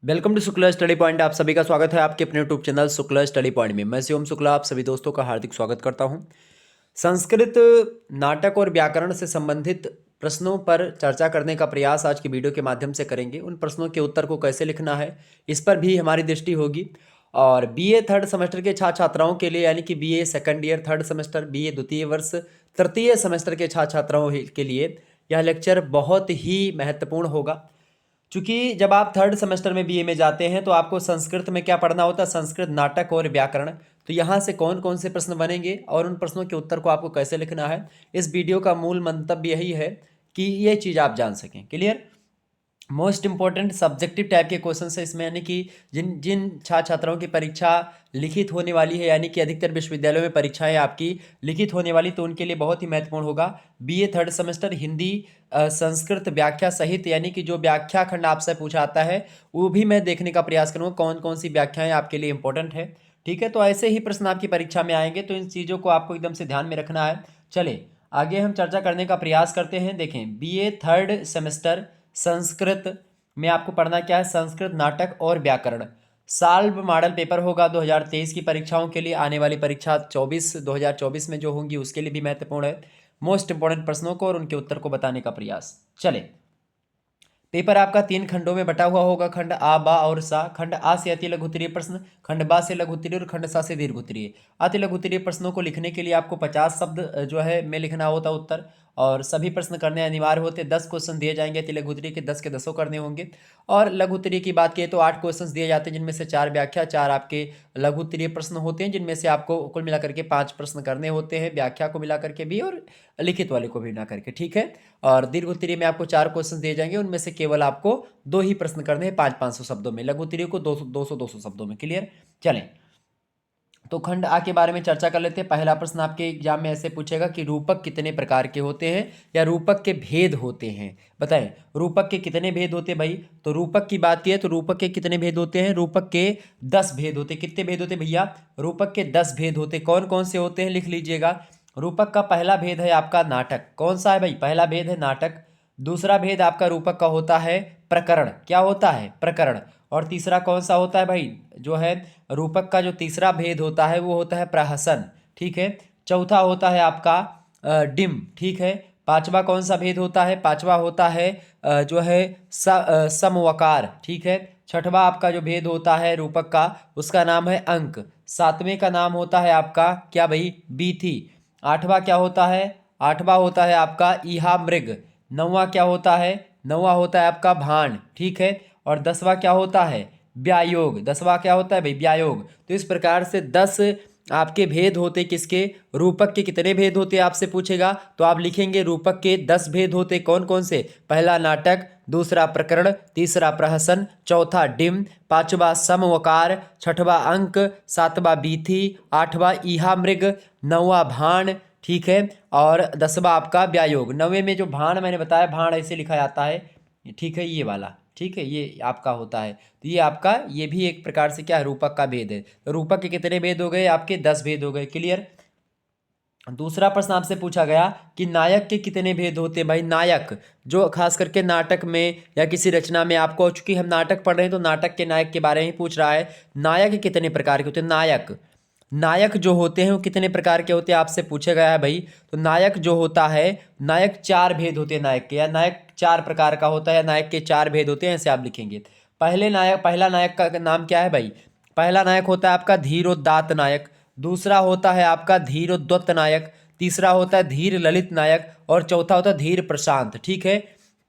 Welcome to Shukla study point. आप सभी का स्वागत है आपके अपने YouTube channel Shukla study point में। मैं शिवम शुक्ला आप सभी दोस्तों का हार्दिक स्वागत करता हूं। संस्कृत नाटक और व्याकरण से संबंधित प्रश्नों पर चर्चा करने का प्रयास आज की वीडियो के माध्यम से करेंगे। उन प्रश्नों के उत्तर को कैसे लिखना है इस पर भी हमारी दृष्टि होगी। और बीए थर्ड सेमेस्टर के छात्र छात्राओं के लिए यानी कि BA second year third semester, BA द्वितीय वर्ष तृतीय सेमेस्टर के छात्र छात्राओं के लिए यह लेक्चर बहुत ही महत्वपूर्ण होगा। चूंकि जब आप थर्ड सेमेस्टर में बीए में जाते हैं तो आपको संस्कृत में क्या पढ़ना होता है, संस्कृत नाटक और व्याकरण। तो यहाँ से कौन कौन से प्रश्न बनेंगे और उन प्रश्नों के उत्तर को आपको कैसे लिखना है, इस वीडियो का मूल मंतव्य यही है कि ये चीज़ आप जान सकें। Clear. Most important subjective type के क्वेश्चन है इसमें, यानी कि जिन जिन छात्र छात्राओं की परीक्षा लिखित होने वाली है, यानी कि अधिकतर विश्वविद्यालयों में परीक्षाएं आपकी लिखित होने वाली, तो उनके लिए बहुत ही महत्वपूर्ण होगा। BA third semester Hindi Sanskrit व्याख्या सहित, यानी कि जो व्याख्या खंड आपसे पूछा आता है वो भी मैं देखने का प्रयास करूँगा कौन कौन सी व्याख्याएं आपके लिए इंपॉर्टेंट है। ठीक है, तो ऐसे ही प्रश्न आपकी परीक्षा में आएंगे, तो इन चीज़ों को आपको एकदम से ध्यान में रखना है। चले आगे हम चर्चा करने का प्रयास करते हैं। देखें, बीए थर्ड सेमेस्टर संस्कृत में आपको पढ़ना क्या है, संस्कृत नाटक और व्याकरण। साल्व मॉडल पेपर होगा 2023 की परीक्षाओं के लिए। आने वाली परीक्षा 2024 में जो होंगी उसके लिए भी महत्वपूर्ण है। मोस्ट इंपॉर्टेंट प्रश्नों को और उनके उत्तर को बताने का प्रयास। चले, पेपर आपका 3 खंडों में बटा हुआ होगा, खंड आ, बा और सा। खंड आ से अति लघु उत्तरीय प्रश्न, खंड बा से लघु उत्तरीय और खंड सा से दीर्घ उत्तरीय। अति लघु उत्तरीय प्रश्नों को लिखने के लिए आपको 50 शब्द जो है में लिखना होता उत्तर, और सभी प्रश्न करने अनिवार्य होते। 10 क्वेश्चन दिए जाएंगे अति लघु उत्तरीय के, 10 के 10 करने होंगे। और लघु उत्तरीय की बात करें तो 8 क्वेश्चन दिए जाते हैं, जिनमें से 4 व्याख्या, 4 आपके लघु उत्तरीय प्रश्न होते हैं, जिनमें से आपको कुल मिलाकर के 5 प्रश्न करने होते हैं, व्याख्या को मिलाकर के भी और लिखित वाले को भी मिला करके। ठीक है। और दीर्घ उत्तरीय में आपको 4 क्वेश्चन दिए जाएंगे, उनमें से केवल आपको 2 ही प्रश्न करने हैं 500 शब्दों में, लघु उत्तरीय को 200 शब्दों में। क्लियर। चलें, तो खंड आ के बारे में चर्चा कर लेते हैं। पहला प्रश्न आपके एग्जाम में ऐसे पूछेगा कि रूपक कितने प्रकार के होते हैं या रूपक के भेद होते हैं। बताएं, रूपक के कितने भेद होते हैं भाई। तो रूपक की बात की है तो रूपक के कितने भेद होते हैं, रूपक के 10 भेद होते हैं। कितने भेद होते हैं भैया, रूपक के 10 भेद होते हैं। कौन कौन से होते हैं लिख लीजिएगा। रूपक का पहला भेद है आपका नाटक। कौन सा है भाई, पहला भेद है नाटक। दूसरा भेद आपका रूपक का होता है प्रकरण। क्या होता है, प्रकरण। और तीसरा कौन सा होता है भाई, जो है रूपक का जो तीसरा भेद होता है वो होता है प्रहसन। ठीक है। चौथा होता है आपका डिम। ठीक है। पांचवा कौन सा भेद होता है, पांचवा होता है जो है समवकार। ठीक है। छठवा आपका जो भेद होता है रूपक का उसका नाम है अंक। सातवें का नाम होता है आपका क्या भाई, बीथी। आठवां क्या होता है, आठवां होता है आपका ईहा मृग। नौवां क्या होता है, नौवां होता है आपका भाण। ठीक है। और 10वां क्या होता है, व्यायोग। 10वां क्या होता है भाई, व्यायोग। तो इस प्रकार से 10 आपके भेद होते किसके, रूपक के कितने भेद होते आपसे पूछेगा, तो आप लिखेंगे रूपक के 10 भेद होते। कौन कौन से, पहला नाटक, दूसरा प्रकरण, तीसरा प्रहसन, चौथा डिम, पांचवा समवकार, छठवा अंक, सातवां बीथी, आठवां ईहा मृग, नौवां भाण। ठीक है। और 10वां आपका व्यायोग। 9वें में जो भाण मैंने बताया, भाण ऐसे लिखा जाता है। ठीक है, ये वाला। ठीक है, ये आपका होता है। तो ये आपका, ये भी एक प्रकार से क्या है, रूपक का भेद है। तो रूपक के कितने भेद हो गए आपके, 10 भेद हो गए। क्लियर। दूसरा प्रश्न आपसे पूछा गया कि नायक के कितने भेद होते हैं भाई। नायक जो खास करके नाटक में या किसी रचना में आपको, चूंकि हम नाटक पढ़ रहे हैं तो नाटक के नायक के बारे में पूछ रहा है। नायक कितने प्रकार के होते हैं, नायक, नायक जो होते हैं वो कितने प्रकार के होते हैं आपसे पूछा गया है भाई। तो नायक जो होता है, नायक 4 भेद होते हैं नायक के, या नायक 4 प्रकार का होता है, नायक के 4 भेद होते हैं, ऐसे आप लिखेंगे। पहला नायक का नाम क्या है भाई, पहला नायक होता है आपका धीरोदात्त नायक। दूसरा होता है आपका धीरोद्वत्त नायक। तीसरा होता है धीर ललित नायक। और चौथा होता है धीर प्रशांत। ठीक है।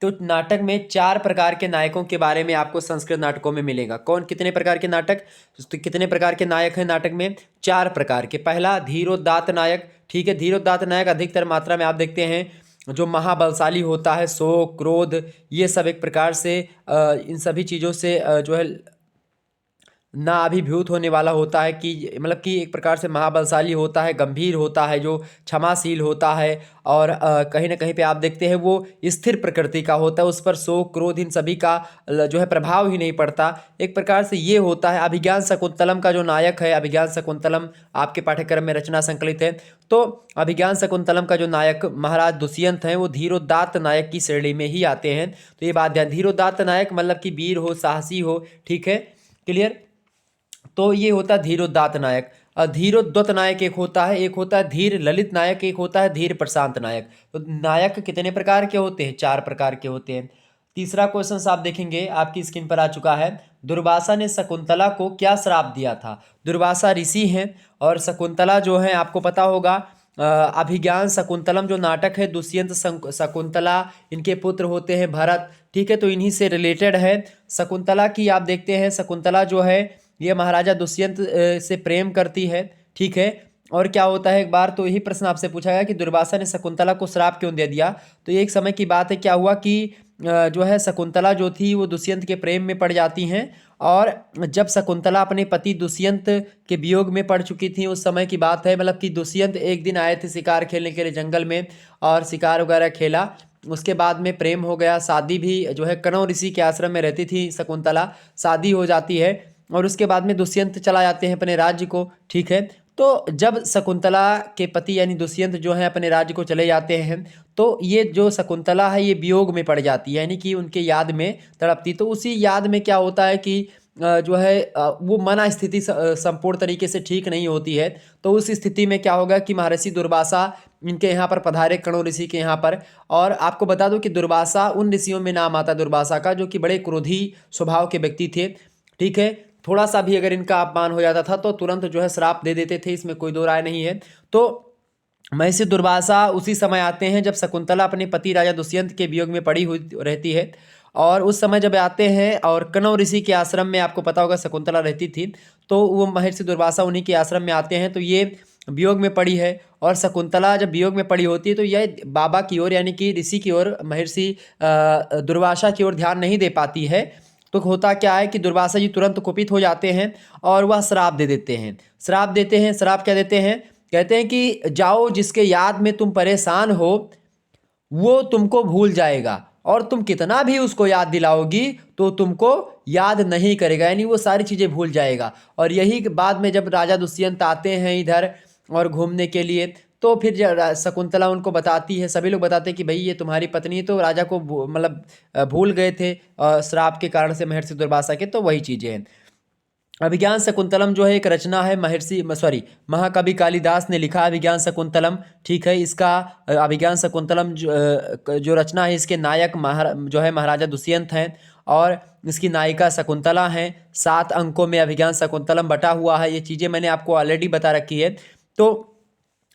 तो नाटक में 4 प्रकार के नायकों के बारे में आपको संस्कृत नाटकों में मिलेगा। कौन, कितने प्रकार के नाटक, तो कितने प्रकार के नायक हैं नाटक में, 4 प्रकार के। पहला धीरोदात्त नायक। ठीक है। धीरोदात्त नायक अधिकतर मात्रा में आप देखते हैं जो महाबलशाली होता है, शोक क्रोध ये सब एक प्रकार से इन सभी चीज़ों से जो है ना अभिभूत होने वाला होता है, कि मतलब कि एक प्रकार से महाबलशाली होता है, गंभीर होता है, जो क्षमाशील होता है, और कहीं ना कहीं पे आप देखते हैं वो स्थिर प्रकृति का होता है, उस पर शोक क्रोध इन सभी का जो है प्रभाव ही नहीं पड़ता। एक प्रकार से ये होता है। अभिज्ञान शकुंतलम का जो नायक है, अभिज्ञान शकुंतलम आपके पाठ्यक्रम में रचना संकलित है, तो अभिज्ञान शकुंतलम का जो नायक महाराज दुष्यंत हैं वो धीरोदात्त नायक की श्रेणी में ही आते हैं। तो ये बात ध्यान, धीरोदात्त नायक मतलब कि वीर हो, साहसी हो, ठीक है, क्लियर। तो ये होता है धीरोदात्त नायक। धीरोद्वत नायक एक होता है, एक होता है धीर ललित नायक, एक होता है धीर प्रशांत नायक। तो नायक कितने प्रकार के होते हैं? 4 प्रकार के होते हैं। तीसरा क्वेश्चन आप देखेंगे, आपकी स्क्रीन पर आ चुका है। दुर्वासा ने शकुंतला को क्या श्राप दिया था? दुर्वासा ऋषि हैं, और शकुंतला जो है आपको पता होगा, अभिज्ञान शकुंतलम जो नाटक है, दुष्यंत शकुंतला इनके पुत्र होते हैं भरत, ठीक है, तो इन्हीं से रिलेटेड है। शकुंतला की आप देखते हैं, शकुंतला जो है ये महाराजा दुष्यंत से प्रेम करती है, ठीक है। और क्या होता है, एक बार तो यही प्रश्न आपसे पूछा गया कि दुर्वासा ने शकुंतला को श्राप क्यों दे दिया। तो एक समय की बात है, क्या हुआ कि जो है शकुंतला जो थी वो दुष्यंत के प्रेम में पड़ जाती हैं, और जब शकुंतला अपने पति दुष्यंत के वियोग में पड़ चुकी थी, उस समय की बात है, मतलब कि दुष्यंत एक दिन आए थे शिकार खेलने के लिए जंगल में, और शिकार वगैरह खेला, उसके बाद में प्रेम हो गया, शादी भी जो है कणव ऋषि के आश्रम में रहती थी शकुंतला, शादी हो जाती है, और उसके बाद में दुष्यंत चला जाते हैं अपने राज्य को, ठीक है। तो जब शकुंतला के पति यानी दुष्यंत जो है अपने राज्य को चले जाते हैं, तो ये जो शकुंतला है ये वियोग में पड़ जाती है, यानी कि उनके याद में तड़पती। तो उसी याद में क्या होता है कि जो है वो मना स्थिति संपूर्ण तरीके से ठीक नहीं होती है। तो उस स्थिति में क्या होगा कि महर्षि दुर्वासा इनके यहाँ पर पधारे, कणव ऋषि के यहाँ पर। और आपको बता दूं कि दुर्वासा उन ऋषियों में नाम आता है दुर्वासा का, जो कि बड़े क्रोधी स्वभाव के व्यक्ति थे, ठीक है। थोड़ा सा भी अगर इनका अपमान हो जाता था तो तुरंत जो है श्राप दे देते थे, इसमें कोई दो राय नहीं है। तो महर्षि दुर्वासा उसी समय आते हैं जब शकुंतला अपने पति राजा दुष्यंत के वियोग में पड़ी हुई रहती है, और उस समय जब आते हैं, और कणव ऋषि के आश्रम में आपको पता होगा शकुंतला रहती थी, तो वो महर्षि दुर्वासा उन्हीं के आश्रम में आते हैं। तो ये वियोग में पड़ी है, और शकुंतला जब वियोग में पड़ी होती है तो यह बाबा की ओर यानी कि ऋषि की ओर, महर्षि दुर्वासा की ओर ध्यान नहीं दे पाती है। तो होता क्या है कि दुर्वासा जी तुरंत कुपित हो जाते हैं, और वह श्राप दे देते हैं। श्राप देते हैं, श्राप क्या देते हैं, कहते हैं कि जाओ, जिसके याद में तुम परेशान हो वो तुमको भूल जाएगा, और तुम कितना भी उसको याद दिलाओगी तो तुमको याद नहीं करेगा, यानी वो सारी चीज़ें भूल जाएगा। और यही बाद में जब राजा दुष्यंत आते हैं इधर और घूमने के लिए, तो फिर शकुंतला उनको बताती है, सभी लोग बताते हैं कि भाई ये तुम्हारी पत्नी है, तो राजा को मतलब भूल गए थे श्राप के कारण से महर्षि दुर्वासा के। तो वही चीज़ें हैं। अभिज्ञान शकुंतलम जो है एक रचना है, महाकवि कालिदास ने लिखा अभिज्ञान शकुंतलम, ठीक है। इसका अभिज्ञान शकुंतलम जो रचना है, इसके नायक जो है महाराजा दुष्यंत हैं, और इसकी नायिका शकुंतला हैं। 7 अंकों में अभिज्ञान शकुंतलम बटा हुआ है। ये चीज़ें मैंने आपको ऑलरेडी बता रखी है। तो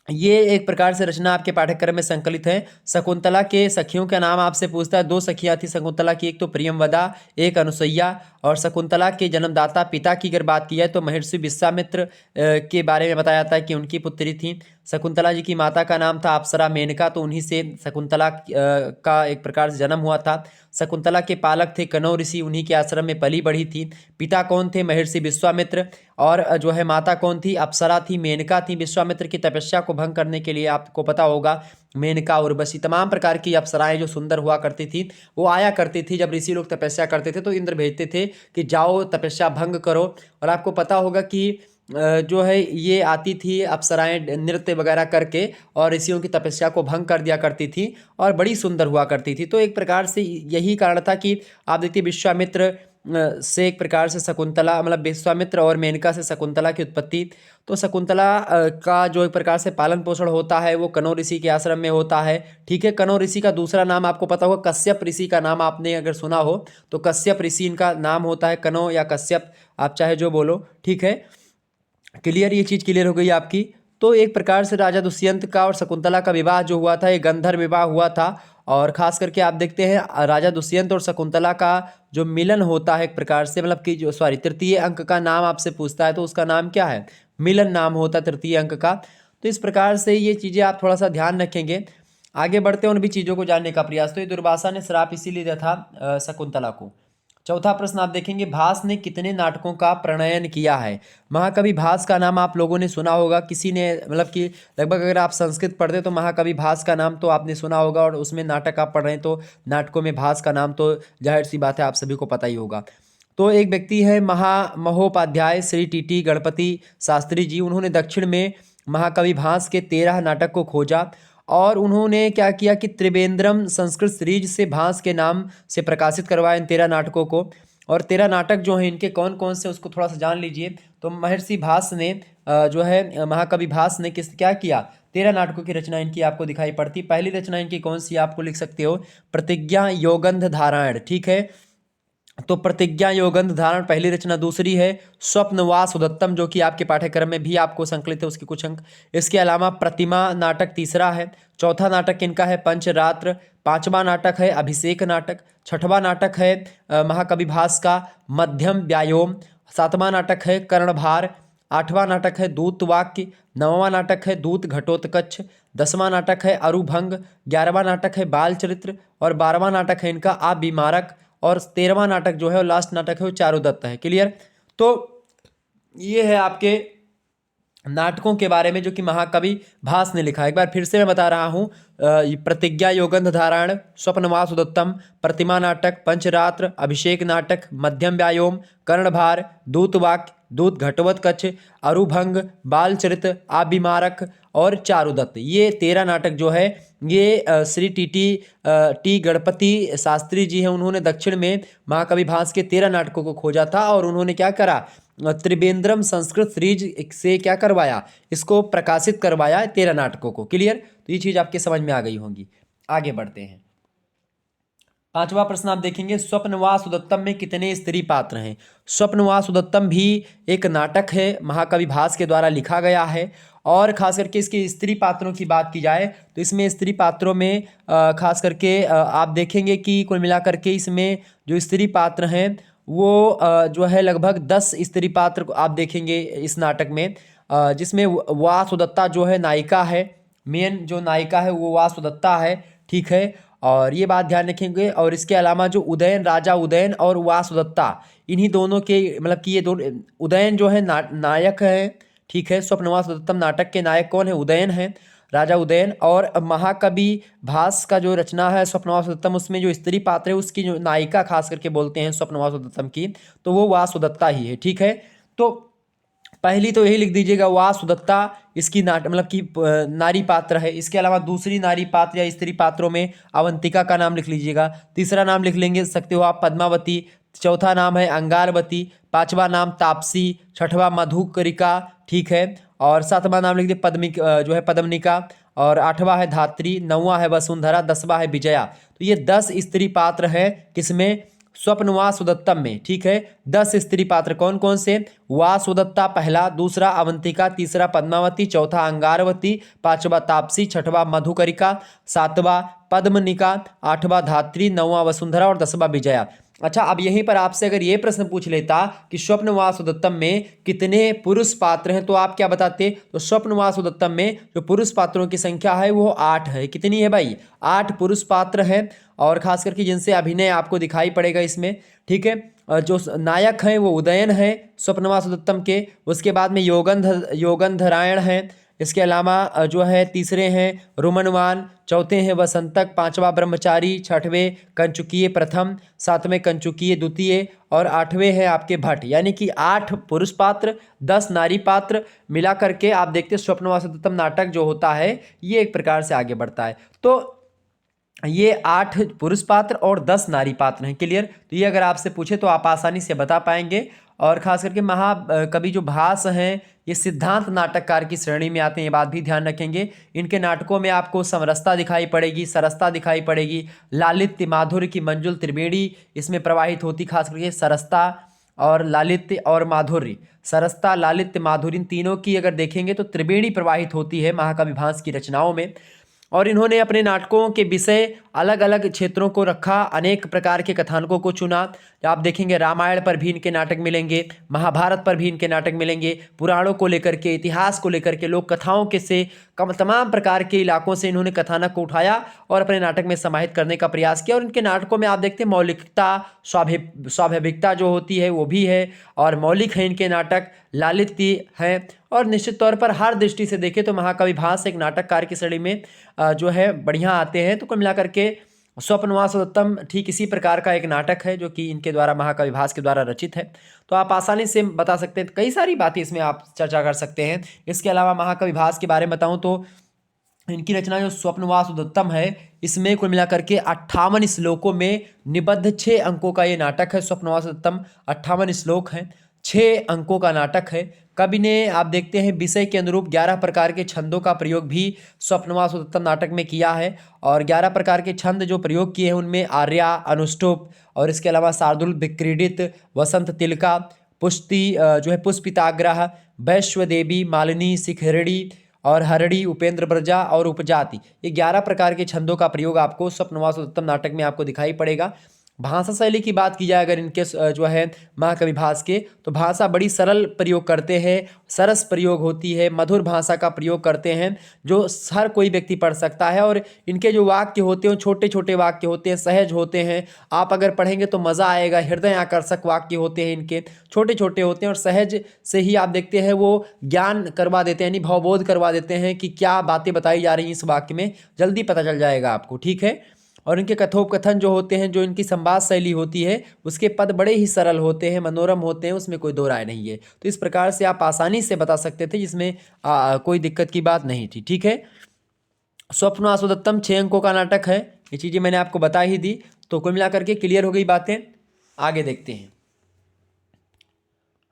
ये एक प्रकार से रचना आपके पाठ्यक्रम में संकलित है। शकुंतला के सखियों का नाम आपसे पूछता है। 2 सखियाँ थी शकुंतला की, एक तो प्रियंवदा, एक अनुसुईया। और शकुंतला के जन्मदाता पिता की अगर बात की जाए तो महर्षि विश्वामित्र के बारे में बताया जाता है कि उनकी पुत्री थी। शकुंतला जी की माता का नाम था अप्सरा मेनका, तो उन्हीं से शकुंतला का एक प्रकार से जन्म हुआ था। शकुंतला के पालक थे कणव ऋषि, उन्हीं के आश्रम में पली बढ़ी थी। पिता कौन थे? महर्षि विश्वामित्र। और जो है माता कौन थी? अप्सरा थी, मेनका थी। विश्वामित्र की तपस्या को भंग करने के लिए आपको पता होगा मेनका, उर्वशी, तमाम प्रकार की अप्सराएं जो सुंदर हुआ करती थी वो आया करती थी। जब ऋषि लोग तपस्या करते थे तो इंद्र भेजते थे कि जाओ तपस्या भंग करो। और आपको पता होगा कि जो है ये आती थी अप्सराएं नृत्य वगैरह करके, और ऋषियों की तपस्या को भंग कर दिया करती थी, और बड़ी सुंदर हुआ करती थी। तो एक प्रकार से यही कारण था कि आप देखिए विश्वामित्र से एक प्रकार से शकुंतला, मतलब विश्वामित्र और मेनका से शकुंतला की उत्पत्ति। तो शकुंतला का जो एक प्रकार से पालन पोषण होता है वो कणव ऋषि के आश्रम में होता है, ठीक है। कणव ऋषि का दूसरा नाम आपको पता होगा कश्यप ऋषि का नाम आपने अगर सुना हो तो कश्यप ऋषि इनका नाम होता है, कणव या कश्यप आप चाहे जो बोलो, ठीक है। क्लियर, ये चीज़ क्लियर हो गई आपकी। तो एक प्रकार से राजा दुष्यंत का और शकुंतला का विवाह जो हुआ था ये गंधर्व विवाह हुआ था। और खास करके आप देखते हैं राजा दुष्यंत और शकुंतला का जो मिलन होता है एक प्रकार से, मतलब कि जो तृतीय अंक का नाम आपसे पूछता है तो उसका नाम क्या है? मिलन नाम होता है तृतीय अंक का। तो इस प्रकार से ये चीज़ें आप थोड़ा सा ध्यान रखेंगे। आगे बढ़ते हैं उन भी चीज़ों को जानने का प्रयास। तो ये दुर्वासा ने श्राप इसीलिए दिया था शकुंतला को। चौथा प्रश्न आप देखेंगे, भास ने कितने नाटकों का प्रणयन किया है। महाकवि भास का नाम आप लोगों ने सुना होगा, किसी ने मतलब कि लगभग अगर आप संस्कृत पढ़ते तो महाकवि भास का नाम तो आपने सुना होगा, और उसमें नाटक आप पढ़ रहे हैं तो नाटकों में भास का नाम तो जाहिर सी बात है आप सभी को पता ही होगा। तो एक व्यक्ति है महोपाध्याय श्री टी गणपति शास्त्री जी, उन्होंने दक्षिण में महाकवि भास के 13 नाटक को खोजा, और उन्होंने क्या किया कि त्रिवेंद्रम संस्कृत सीरीज से भास के नाम से प्रकाशित करवाया इन 13 नाटकों को। और 13 नाटक जो हैं इनके कौन कौन से उसको थोड़ा सा जान लीजिए। तो महर्षि भास ने जो है महाकवि भास ने क्या किया, 13 नाटकों की रचना इनकी आपको दिखाई पड़ती। पहली रचना इनकी कौन सी आपको लिख सकते हो, प्रतिज्ञा योगंध धारायण, ठीक है। तो प्रतिज्ञा योगंध धारण पहली रचना। दूसरी है स्वप्नवास उदत्तम, जो कि आपके पाठ्यक्रम में भी आपको संकलित है, उसके कुछ अंक। इसके अलावा प्रतिमा नाटक तीसरा है। चौथा नाटक इनका है पंचरात्र। पांचवा नाटक है अभिषेक नाटक। छठवां नाटक है महाकवि भास का मध्यम व्यायोम। सातवां नाटक है कर्णभार। आठवां नाटक है दूत वाक्य। नौवां नाटक है दूत घटोत्कच। 10वां नाटक है अरुभंग। 11वां नाटक है बाल चरित्र। और 12वां नाटक है इनका आबिमारक। और 13वां नाटक जो है, और लास्ट नाटक है वो चारुदत्त है। क्लियर। तो ये है आपके नाटकों के बारे में जो कि महाकवि भास ने लिखा है। एक बार फिर से मैं बता रहा हूँ, प्रतिज्ञा योगंध धारायण, स्वप्नवास उदत्तम, प्रतिमा नाटक, पंचरात्र, अभिषेक नाटक, मध्यम व्यायोम, कर्णभार, दूतवाक्य, दूत घटवत कच्छ, अरुभंग, बालचरित, आबिमारक और चारुदत्त। ये 13 नाटक जो है ये श्री टी गणपति शास्त्री जी हैं, उन्होंने दक्षिण में महाकवि भास के 13 नाटकों को खोजा था, और उन्होंने क्या करा, त्रिवेंद्रम संस्कृत सीरीज से क्या करवाया, इसको प्रकाशित करवाया 13 नाटकों को। क्लियर। तो ये चीज आपके समझ में आ गई होंगी। आगे बढ़ते हैं। पांचवा प्रश्न आप देखेंगे, स्वप्नवास उदत्तम में कितने स्त्री पात्र हैं। स्वप्नवास उदत्तम भी एक नाटक है, महाकवि भास के द्वारा लिखा गया है। और खास करके इसके स्त्री पात्रों की बात की जाए तो इसमें स्त्री पात्रों में खास करके आप देखेंगे कि कुल मिलाकर के इसमें जो स्त्री पात्र हैं वो जो है लगभग 10 स्त्री पात्र को आप देखेंगे इस नाटक में, जिसमें वासुदत्ता जो है नायिका है, मेन जो नायिका है वो वासुदत्ता है, ठीक है। और ये बात ध्यान रखेंगे। और इसके अलावा जो उदयन, राजा उदयन और वासुदत्ता, इन्हीं दोनों के मतलब कि ये दोनों, उदयन जो है नायक है, ठीक है। स्वप्नवास उदत्तम नाटक के नायक कौन है, उदयन है, राजा उदयन। और महाकवि भास का जो रचना है स्वप्नवास उदत्तम, उसमें जो स्त्री पात्र है उसकी जो नायिका खास करके बोलते हैं स्वप्नवास उदत्तम की, तो वो वासुदत्ता ही है, ठीक है। तो पहली तो यही लिख दीजिएगा वासुदत्ता इसकी मतलब कि नारी पात्र है। इसके अलावा दूसरी नारी पात्र या स्त्री पात्रों में अवंतिका का नाम लिख लीजिएगा। तीसरा नाम लिख लेंगे सकते हो आप पद्मावती। चौथा नाम है अंगारवती। पांचवा नाम तापसी। छठवां मधुकरिका, ठीक है। और सातवां नाम लिख दिए जो है पद्मनिका। और आठवां है धात्री। नौवां है वसुंधरा। 10वां है विजया। तो ये 10 स्त्री पात्र हैं किसमें, स्वप्नवास उदत्तम में, ठीक है। 10 स्त्री पात्र कौन कौन से, वासुदत्ता पहला, दूसरा अवंतिका, तीसरा पद्मावती, चौथा अंगारवती, पांचवा तापसी, छठवां मधुकरिका, सातवां पद्मनिका, आठवां धात्री, नौवां वसुंधरा और 10वां विजया। अच्छा, अब यहीं पर आपसे अगर ये प्रश्न पूछ लेता कि स्वप्नवास उदत्तम में कितने पुरुष पात्र हैं, तो आप क्या बताते। तो स्वप्नवास उदत्तम में जो पुरुष पात्रों की संख्या है वो 8 है। कितनी है भाई, 8 पुरुष पात्र हैं। और खास करके जिनसे अभिनय आपको दिखाई पड़ेगा इसमें, ठीक है। जो नायक हैं वो उदयन है स्वप्नवास उदत्तम के। उसके बाद में योगंधरायण है। इसके अलावा जो है तीसरे हैं रुमनवान, चौथे हैं वसंतक, पांचवा ब्रह्मचारी, छठवें कंचुकीय प्रथम, सातवें कंचुकीय द्वितीय और आठवें हैं आपके भट्ट। यानी कि 8 पुरुष पात्र, 10 नारी पात्र मिला करके आप देखते हैं स्वप्नवास उदत्तम नाटक जो होता है ये एक प्रकार से आगे बढ़ता है। तो ये 8 पुरुष पात्र और 10 नारी पात्र हैं। क्लियर। तो ये अगर आपसे पूछे तो आप आसानी से बता पाएंगे। और खास करके महाकवि जो भास हैं ये सिद्धांत नाटककार की श्रेणी में आते हैं, ये बात भी ध्यान रखेंगे। इनके नाटकों में आपको समरसता दिखाई पड़ेगी, सरसता दिखाई पड़ेगी, लालित्य माधुर्य की मंजुल त्रिवेणी इसमें प्रवाहित होती। खास करके सरसता और लालित्य और माधुर्य, सरसता लालित्य माधुर्य इन तीनों की अगर देखेंगे तो त्रिवेणी प्रवाहित होती है महाकवि भास की रचनाओं में। और इन्होंने अपने नाटकों के विषय अलग अलग क्षेत्रों को रखा, अनेक प्रकार के कथानकों को चुना। आप देखेंगे रामायण पर भी इनके नाटक मिलेंगे, महाभारत पर भी इनके नाटक मिलेंगे, पुराणों को लेकर के, इतिहास को लेकर के, लोक कथाओं के से कम तमाम प्रकार के इलाकों से इन्होंने कथानक को उठाया और अपने नाटक में समाहित करने का प्रयास किया। और इनके नाटकों में आप देखते हैं मौलिकता, स्वाभाविकता जो होती है वो भी है, और मौलिक है इनके नाटक, लालित्य है। और निश्चित तौर पर हर दृष्टि से देखें तो महाकवि भास एक नाटककार की श्रेणी में जो है बढ़िया आते हैं। तो कुल मिलाकर के स्वप्नवास उत्तम ठीक इसी प्रकार का एक नाटक है जो कि इनके द्वारा, महाकवि भास के द्वारा रचित है। तो आप आसानी से बता सकते हैं, कई सारी बातें इसमें आप चर्चा कर सकते हैं। इसके अलावा महाकवि भास के बारे में बताऊं तो इनकी रचना जो स्वप्नवास उत्तम है, इसमें कुल मिलाकर के 58 श्लोकों में निबद्ध 6 अंकों का ये नाटक है। स्वप्नवास उत्तम 58 श्लोक हैं, 6 अंकों का नाटक है। कवि ने आप देखते हैं विषय के अनुरूप 11 प्रकार के छंदों का प्रयोग भी स्वप्नवास उत्तम नाटक में किया है। और 11 प्रकार के छंद जो प्रयोग किए हैं उनमें आर्या, अनुष्टुप, और इसके अलावा शार्दुल, विक्रीडित, वसंत तिलका, पुष्टि जो है पुष्पिताग्रह, वैश्वदेवी, मालिनी, शिखरिणी और हरड़ी, उपेंद्र ब्रजा और उपजाति, ये 11 प्रकार के छंदों का प्रयोग आपको स्वप्नवास उत्तम नाटक में आपको दिखाई पड़ेगा। भाषा शैली की बात की जाए अगर इनके जो है महाकवि भास के, तो भाषा बड़ी सरल प्रयोग करते हैं, सरस प्रयोग होती है, मधुर भाषा का प्रयोग करते हैं जो हर कोई व्यक्ति पढ़ सकता है। और इनके जो वाक्य होते हैं छोटे छोटे वाक्य होते हैं, सहज होते हैं, आप अगर पढ़ेंगे तो मज़ा आएगा। हृदय आकर्षक वाक्य होते हैं इनके, छोटे छोटे होते हैं और सहज से ही आप देखते हैं वो ज्ञान करवा देते हैं, यानी भावबोध करवा देते हैं कि क्या बातें बताई जा रही हैं इस वाक्य में, जल्दी पता चल जाएगा आपको, ठीक है। और इनके कथोपकथन जो होते हैं, जो इनकी संवाद शैली होती है, उसके पद बड़े ही सरल होते हैं, मनोरम होते हैं, उसमें कोई दो राय नहीं है। तो इस प्रकार से आप आसानी से बता सकते थे, जिसमें कोई दिक्कत की बात नहीं थी, ठीक है। स्वप्नवास उत्तम 6 अंकों का नाटक है, ये चीज़ें मैंने आपको बता ही दी। तो कुल मिलाकर के क्लियर हो गई बातें, आगे देखते हैं।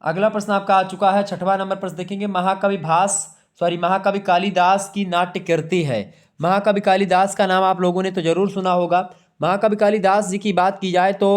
अगला प्रश्न आपका आ चुका है, 6वां नंबर प्रश्न देखेंगे। महाकवि कालिदास की नाट्य कृति है। महाकवि कालिदास का नाम आप लोगों ने तो जरूर सुना होगा। महाकवि कालिदास जी की बात की जाए तो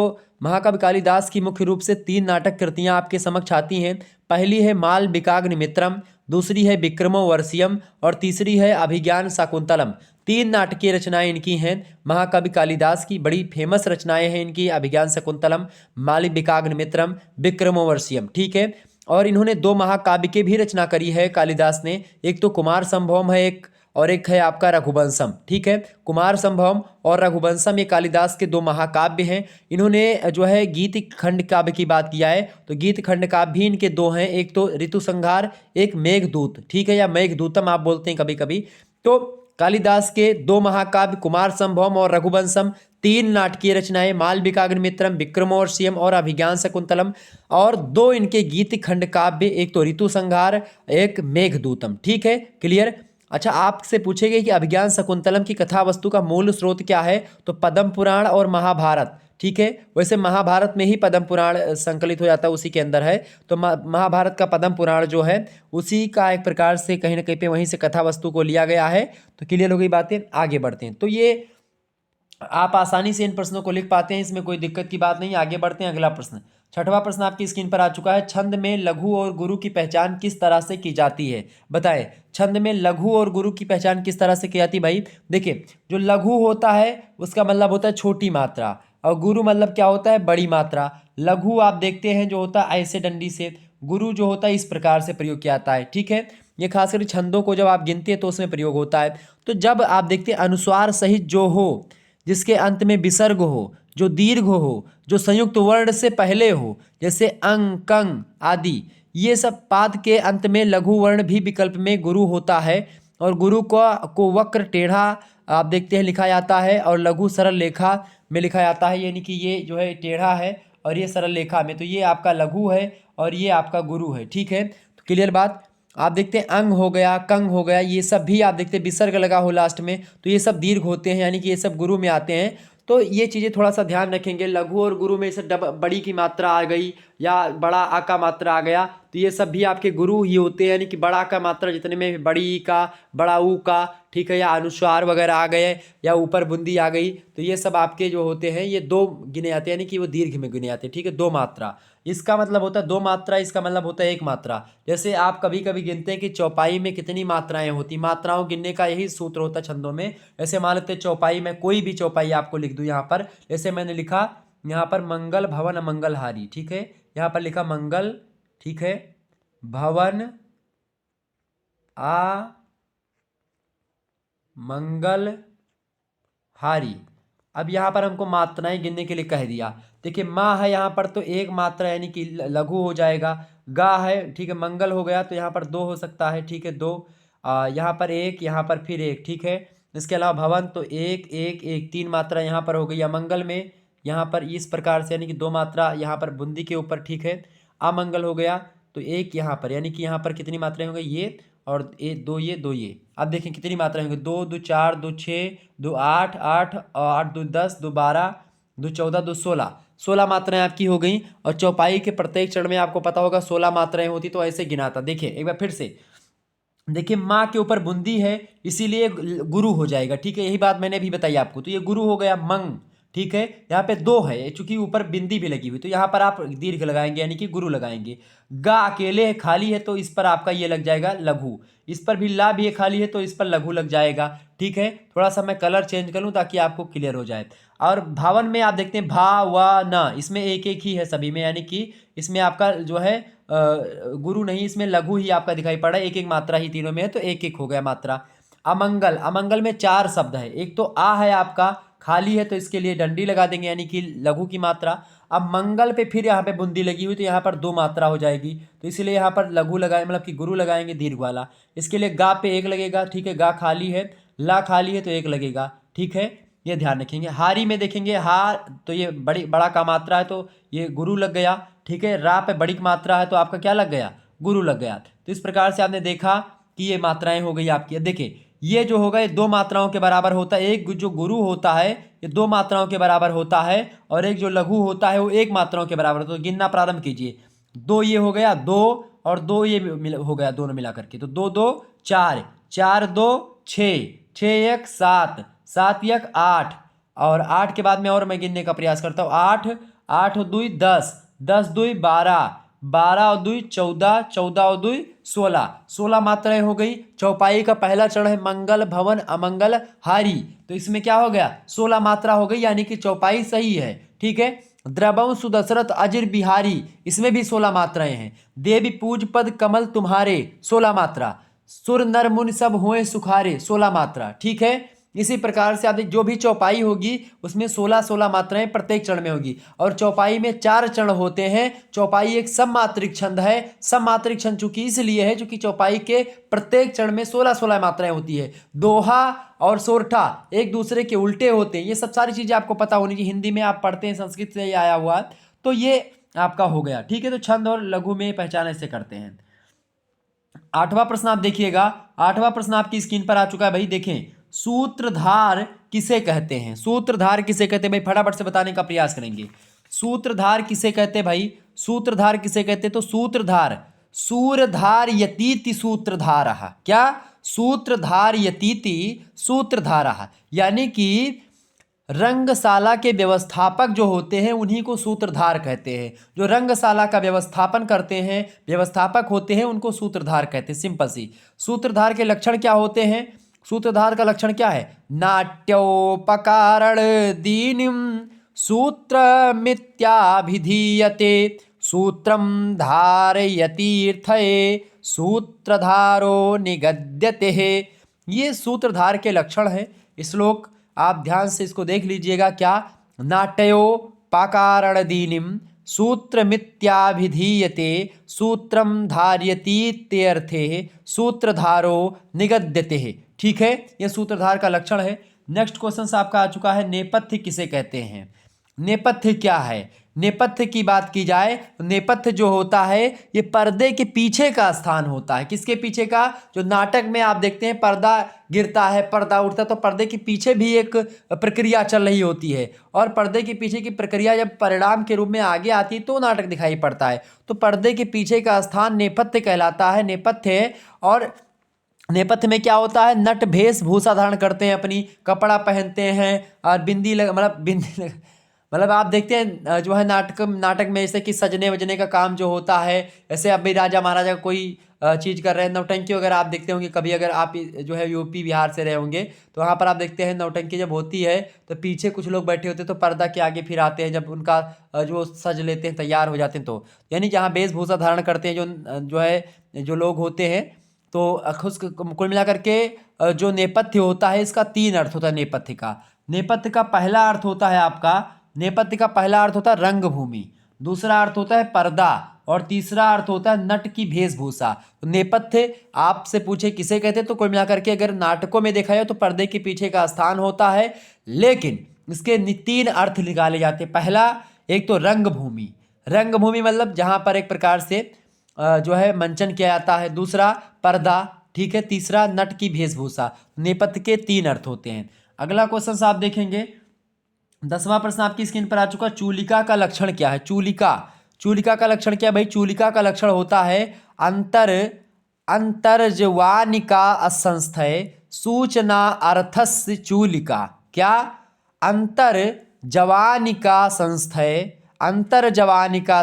महाकवि कालिदास की मुख्य रूप से 3 नाटक कृतियां आपके समक्ष आती हैं। पहली है मालविकाग्निमित्रम, दूसरी है विक्रमोर्वशीयम और तीसरी है अभिज्ञान शाकुंतलम। 3 नाटकीय रचनाएं इनकी हैं महाकवि कालिदास की, बड़ी फेमस रचनाएं हैं इनकी, अभिज्ञान शाकुंतलम, मालविकाग्निमित्रम, विक्रमोर्वशीयम, ठीक है। और इन्होंने 2 महाकाव्य की भी रचना करी है कालिदास ने, एक तो कुमार संभवम है और एक है आपका रघुवंशम, ठीक है। कुमार संभवम और रघुवंशम ये कालिदास के 2 महाकाव्य हैं। इन्होंने जो है गीत खंड काव्य की बात किया है तो गीत खंड काव्य भी इनके 2 हैं, एक तो ऋतु संहार, एक मेघदूत, ठीक है, या मेघदूतम आप बोलते हैं कभी कभी। तो कालिदास के 2 महाकाव्य कुमार संभवम और रघुवंशम, 3 नाटकीय रचनाएं मालविकाग्निमित्रम, विक्रमोर्वशीयम और अभिज्ञान शाकुंतलम, और 2 इनके गीत खंड काव्य, एक तो ऋतु संहार, एक मेघदूतम, ठीक है, क्लियर। अच्छा, आपसे पूछेंगे कि अभिज्ञान शाकुंतलम की कथा वस्तु का मूल स्रोत क्या है, तो पद्म पुराण और महाभारत, ठीक है। वैसे महाभारत में ही पद्म पुराण संकलित हो जाता है, उसी के अंदर है। तो महाभारत का पद्म पुराण जो है उसी का एक प्रकार से कहीं ना कहीं पे वहीं से कथा वस्तु को लिया गया है। तो क्लियर हो गई बातें, आगे बढ़ते हैं। तो ये आप आसानी से इन प्रश्नों को लिख पाते हैं, इसमें कोई दिक्कत की बात नहीं। आगे बढ़ते हैं, अगला प्रश्न, 6वां प्रश्न आपकी स्क्रीन पर आ चुका है। छंद में लघु और गुरु की पहचान किस तरह से की जाती है, बताएं। छंद में लघु और गुरु की पहचान किस तरह से की जाती है भाई। देखिए, जो लघु होता है उसका मतलब होता है छोटी मात्रा, और गुरु मतलब क्या होता है, बड़ी मात्रा। लघु आप देखते हैं जो होता है ऐसे डंडी से, गुरु जो होता है इस प्रकार से प्रयोग किया जाता है, ठीक है। ये खासकर छंदों को जब आप गिनते हैं तो उसमें प्रयोग होता है। तो जब आप देखते हैं अनुस्वार सहित जो हो, जिसके अंत में विसर्ग हो, जो दीर्घ हो, जो संयुक्त वर्ण से पहले हो, जैसे अंग, कंग आदि, ये सब पाद के अंत में लघु वर्ण भी विकल्प में गुरु होता है। और गुरु को वक्र टेढ़ा आप देखते हैं लिखा जाता है, और लघु सरल लेखा में लिखा जाता है, यानी कि ये जो है टेढ़ा है और ये सरल लेखा में। तो ये आपका लघु है और ये आपका गुरु है, ठीक है। तो क्लियर बात। आप देखते हैं अंग हो गया, कंग हो गया, ये सब भी आप देखते हैं विसर्ग लगा हो लास्ट में, तो ये सब दीर्घ होते हैं, यानी कि ये सब गुरु में आते हैं। तो ये चीज़ें थोड़ा सा ध्यान रखेंगे। लघु और गुरु में से बड़ी की मात्रा आ गई, या बड़ा आ का मात्रा आ गया, तो ये सब भी आपके गुरु ही होते हैं, यानी कि बड़ा का मात्रा जितने में बड़ी ई का, बड़ा ऊ का, ठीक है, या अनुस्वार वगैरह आ गए या ऊपर बूंदी आ गई, तो ये सब आपके जो होते हैं ये दो गिने जाते हैं, यानी कि वो दीर्घ में गिने जाते हैं, ठीक है। दो मात्रा इसका मतलब होता है दो मात्रा, इसका मतलब होता है एक मात्रा। जैसे आप कभी कभी गिनते हैं कि चौपाई में कितनी मात्राएं होती, मात्राओं गिनने का यही सूत्र होता है छंदों में। जैसे मान लेते हैं चौपाई में, कोई भी चौपाई आपको लिख दूं यहाँ पर, जैसे मैंने लिखा यहाँ पर मंगल भवन अमंगलहारी, ठीक है, यहाँ पर लिखा मंगल, ठीक है, भवन आ मंगल हारी। अब यहाँ पर हमको मात्राएं गिनने के लिए कह दिया। देखिए माँ है यहाँ पर तो एक मात्रा यानी कि लघु हो जाएगा। गा है, ठीक है, मंगल हो गया तो यहाँ पर दो हो सकता है, ठीक है, दो। यहाँ पर एक, यहाँ पर फिर एक, ठीक है। इसके अलावा भवन तो एक एक एक, तीन मात्रा यहाँ पर हो गई। अमंगल में यहाँ पर इस प्रकार से, यानी कि दो मात्रा यहाँ पर बूंदी के ऊपर, ठीक है। अमंगल हो गया तो एक यहाँ पर, यानी कि यहाँ पर कितनी मात्राएं हो गई, ये और दो ये, दो ये। अब देखें कितनी मात्राएं होंगी, दो दो चार, दो छः, दो आठ, आठ और आठ दो 10, दो 12, दो 14, दो 16, 16 मात्राएं आपकी हो गई। और चौपाई के प्रत्येक चरण में आपको पता होगा 16 मात्राएं होती, तो ऐसे गिनाता। देखिए एक बार फिर से देखिए, माँ के ऊपर बूंदी है इसीलिए गुरु हो जाएगा, ठीक है, यही बात मैंने अभी बताई आपको, तो ये गुरु हो गया मंग, ठीक है। यहाँ पे दो है चूंकि ऊपर बिंदी भी लगी हुई, तो यहाँ पर आप दीर्घ लगाएंगे यानी कि गुरु लगाएंगे। गा अकेले है, खाली है, तो इस पर आपका ये लग जाएगा लघु। इस पर भी ला भी है, खाली है, तो इस पर लघु लग जाएगा, ठीक है। थोड़ा सा मैं कलर चेंज कर लूँ ताकि आपको क्लियर हो जाए। और भावन में आप देखते हैं भा व न, इसमें एक एक ही है सभी में, यानी कि इसमें आपका जो है गुरु नहीं, इसमें लघु ही आपका दिखाई पड़ रहा है, एक एक मात्रा ही तीनों में है, तो एक एक हो गया मात्रा। अमंगल, अमंगल में चार शब्द है, एक तो आ है आपका, खाली है तो इसके लिए डंडी लगा देंगे यानी कि लघु की मात्रा। अब मंगल पे फिर यहाँ पे बूंदी लगी हुई तो यहाँ पर दो मात्रा हो जाएगी, तो इसलिए यहाँ पर लघु लगाए, मतलब कि गुरु लगाएंगे दीर्घ वाला। इसके लिए गा पे एक लगेगा, ठीक है, गा खाली है, ला खाली है तो एक लगेगा, ठीक है, ये ध्यान रखेंगे। हारी में देखेंगे हार, तो ये बड़ा का मात्रा है तो ये गुरु लग गया, ठीक है। रा पे बड़ी मात्रा है तो आपका क्या लग गया, गुरु लग गया। तो इस प्रकार से आपने देखा कि ये मात्राएं हो गई आपकी। देखिए ये जो होगा ये दो मात्राओं के बराबर होता है, एक जो गुरु होता है ये दो मात्राओं के बराबर होता है, और एक जो लघु होता है वो एक मात्राओं के बराबर होता है। तो गिनना प्रारंभ कीजिए, दो ये हो गया, दो और दो ये हो गया, दोनों मिला करके, तो दो दो चार, चार दो छः, छः एक सात, सात एक आठ, और आठ के बाद में और मैं गिनने का प्रयास करता हूँ, आठ, आठ दुई 10, 10 दुई 12, 12 और दुई 14, 14 और दुई 16, 16 मात्राएं हो गई। चौपाई का पहला चरण है मंगल भवन अमंगल हारी, तो इसमें क्या हो गया, 16 मात्रा हो गई, यानी कि चौपाई सही है, ठीक है। द्रवं सुदशरथ अजिर बिहारी, इसमें भी 16 मात्राएं हैं। देवी पूज पद कमल तुम्हारे, 16 मात्रा। सुर नर मुनि सब हुए सुखारे, 16 मात्रा, ठीक है। इसी प्रकार से आप जो भी चौपाई होगी उसमें 16-16 मात्राएं प्रत्येक चरण में होगी। और चौपाई में 4 चरण होते हैं। चौपाई एक सममात्रिक छंद है। सममात्रिक छंद चूंकि इसलिए है चूंकि चौपाई के प्रत्येक चरण में 16-16 मात्राएं होती है। दोहा और सोरठा एक दूसरे के उल्टे होते हैं, ये सब सारी चीजें आपको पता होनी चाहिए। हिंदी में आप पढ़ते हैं, संस्कृत से आया हुआ, तो ये आपका हो गया, ठीक है। तो छंद और लघु में पहचान ऐसे करते हैं। 8वां प्रश्न आप देखिएगा, 8वां प्रश्न आपकी स्क्रीन पर आ चुका है भाई। देखें सूत्रधार किसे कहते हैं, सूत्रधार किसे कहते हैं भाई, फटाफट से बताने का प्रयास करेंगे। सूत्रधार किसे कहते हैं भाई, सूत्रधार किसे कहते हैं, तो सूत्रधार सूरधार यतीति सूत्रधारः, क्या, सूत्रधार यतीति सूत्रधारः, यानी कि रंगशाला के व्यवस्थापक जो होते हैं उन्हीं को सूत्रधार कहते हैं। जो रंगशाला का व्यवस्थापन करते हैं, व्यवस्थापक होते हैं, उनको सूत्रधार कहते हैं। सिंपल सी। सूत्रधार के लक्षण क्या होते हैं, सूत्रधार का लक्षण क्या है, नाट्योपकारण दीनिम सूत्रमित्याभिधीयते, सूत्रम धारयतीर्थये सूत्रधारो निगद्यते है। ये सूत्रधार के लक्षण है। श्लोक आप ध्यान से इसको देख लीजिएगा, क्या, नाट्योपकारण दीनिम सूत्रमित्याभिधीयते सूत्रम धारयतीत्यर्थे सूत्रधारो निगद्यते है, ठीक है। यह सूत्रधार का लक्षण है। नेक्स्ट क्वेश्चन आपका आ चुका है, नेपथ्य किसे कहते हैं। नेपथ्य क्या है, नेपथ्य की बात की जाए तो नेपथ्य जो होता है ये पर्दे के पीछे का स्थान होता है। किसके पीछे का? जो नाटक में आप देखते हैं पर्दा गिरता है, पर्दा उठता है, तो पर्दे के पीछे भी एक प्रक्रिया चल रही होती है, और पर्दे के पीछे की प्रक्रिया जब परिणाम के रूप में आगे आती है तो नाटक दिखाई पड़ता है। तो पर्दे के पीछे का स्थान नेपथ्य कहलाता है, नेपथ्य। और नेपथ्य में क्या होता है? नट वेशभूषा धारण करते हैं, अपनी कपड़ा पहनते हैं और बिंदी मतलब आप देखते हैं जो है नाटक में जैसे कि सजने वजने का काम जो होता है, ऐसे अभी राजा महाराजा का कोई चीज़ कर रहे हैं, नौटंकी वगैरह आप देखते होंगे कभी, अगर आप जो है यूपी बिहार से रहे होंगे तो वहाँ पर आप देखते हैं नौटंकी जब होती है तो पीछे कुछ लोग बैठे होते हैं तो पर्दा के आगे फिर आते हैं, जब उनका जो सज लेते हैं, तैयार हो जाते हैं, तो यानी जहाँ वेशभूषा धारण करते हैं जो है जो लोग होते हैं। तो कुल मिलाकर के जो नेपथ्य होता है इसका 3 अर्थ होता है नेपथ्य का। नेपथ्य का पहला अर्थ होता है आपका, नेपथ्य का पहला अर्थ होता है रंगभूमि, दूसरा अर्थ होता है पर्दा, और तीसरा अर्थ होता है नट की वेशभूषा। तो नेपथ्य आपसे पूछे किसे कहते हैं तो कुल मिलाकर के अगर नाटकों में देखा जाए तो पर्दे के पीछे का स्थान होता है, लेकिन इसके 3 अर्थ निकाले जाते हैं। पहला, एक तो रंगभूमि, रंगभूमि मतलब जहाँ पर एक प्रकार से जो है मंचन किया जाता है, दूसरा पर्दा, ठीक है, तीसरा नट की वेशभूषा। नेपथ्य के 3 अर्थ होते हैं। अगला क्वेश्चन आप देखेंगे, 10वां प्रश्न आपकी स्क्रीन पर आ चुका। चूलिका का लक्षण क्या है? चूलिका का लक्षण क्या है भाई? चूलिका का लक्षण होता है अंतर्जवानिका असंस्थय सूचना अर्थस्य चूलिका। क्या? अंतर्जवानिका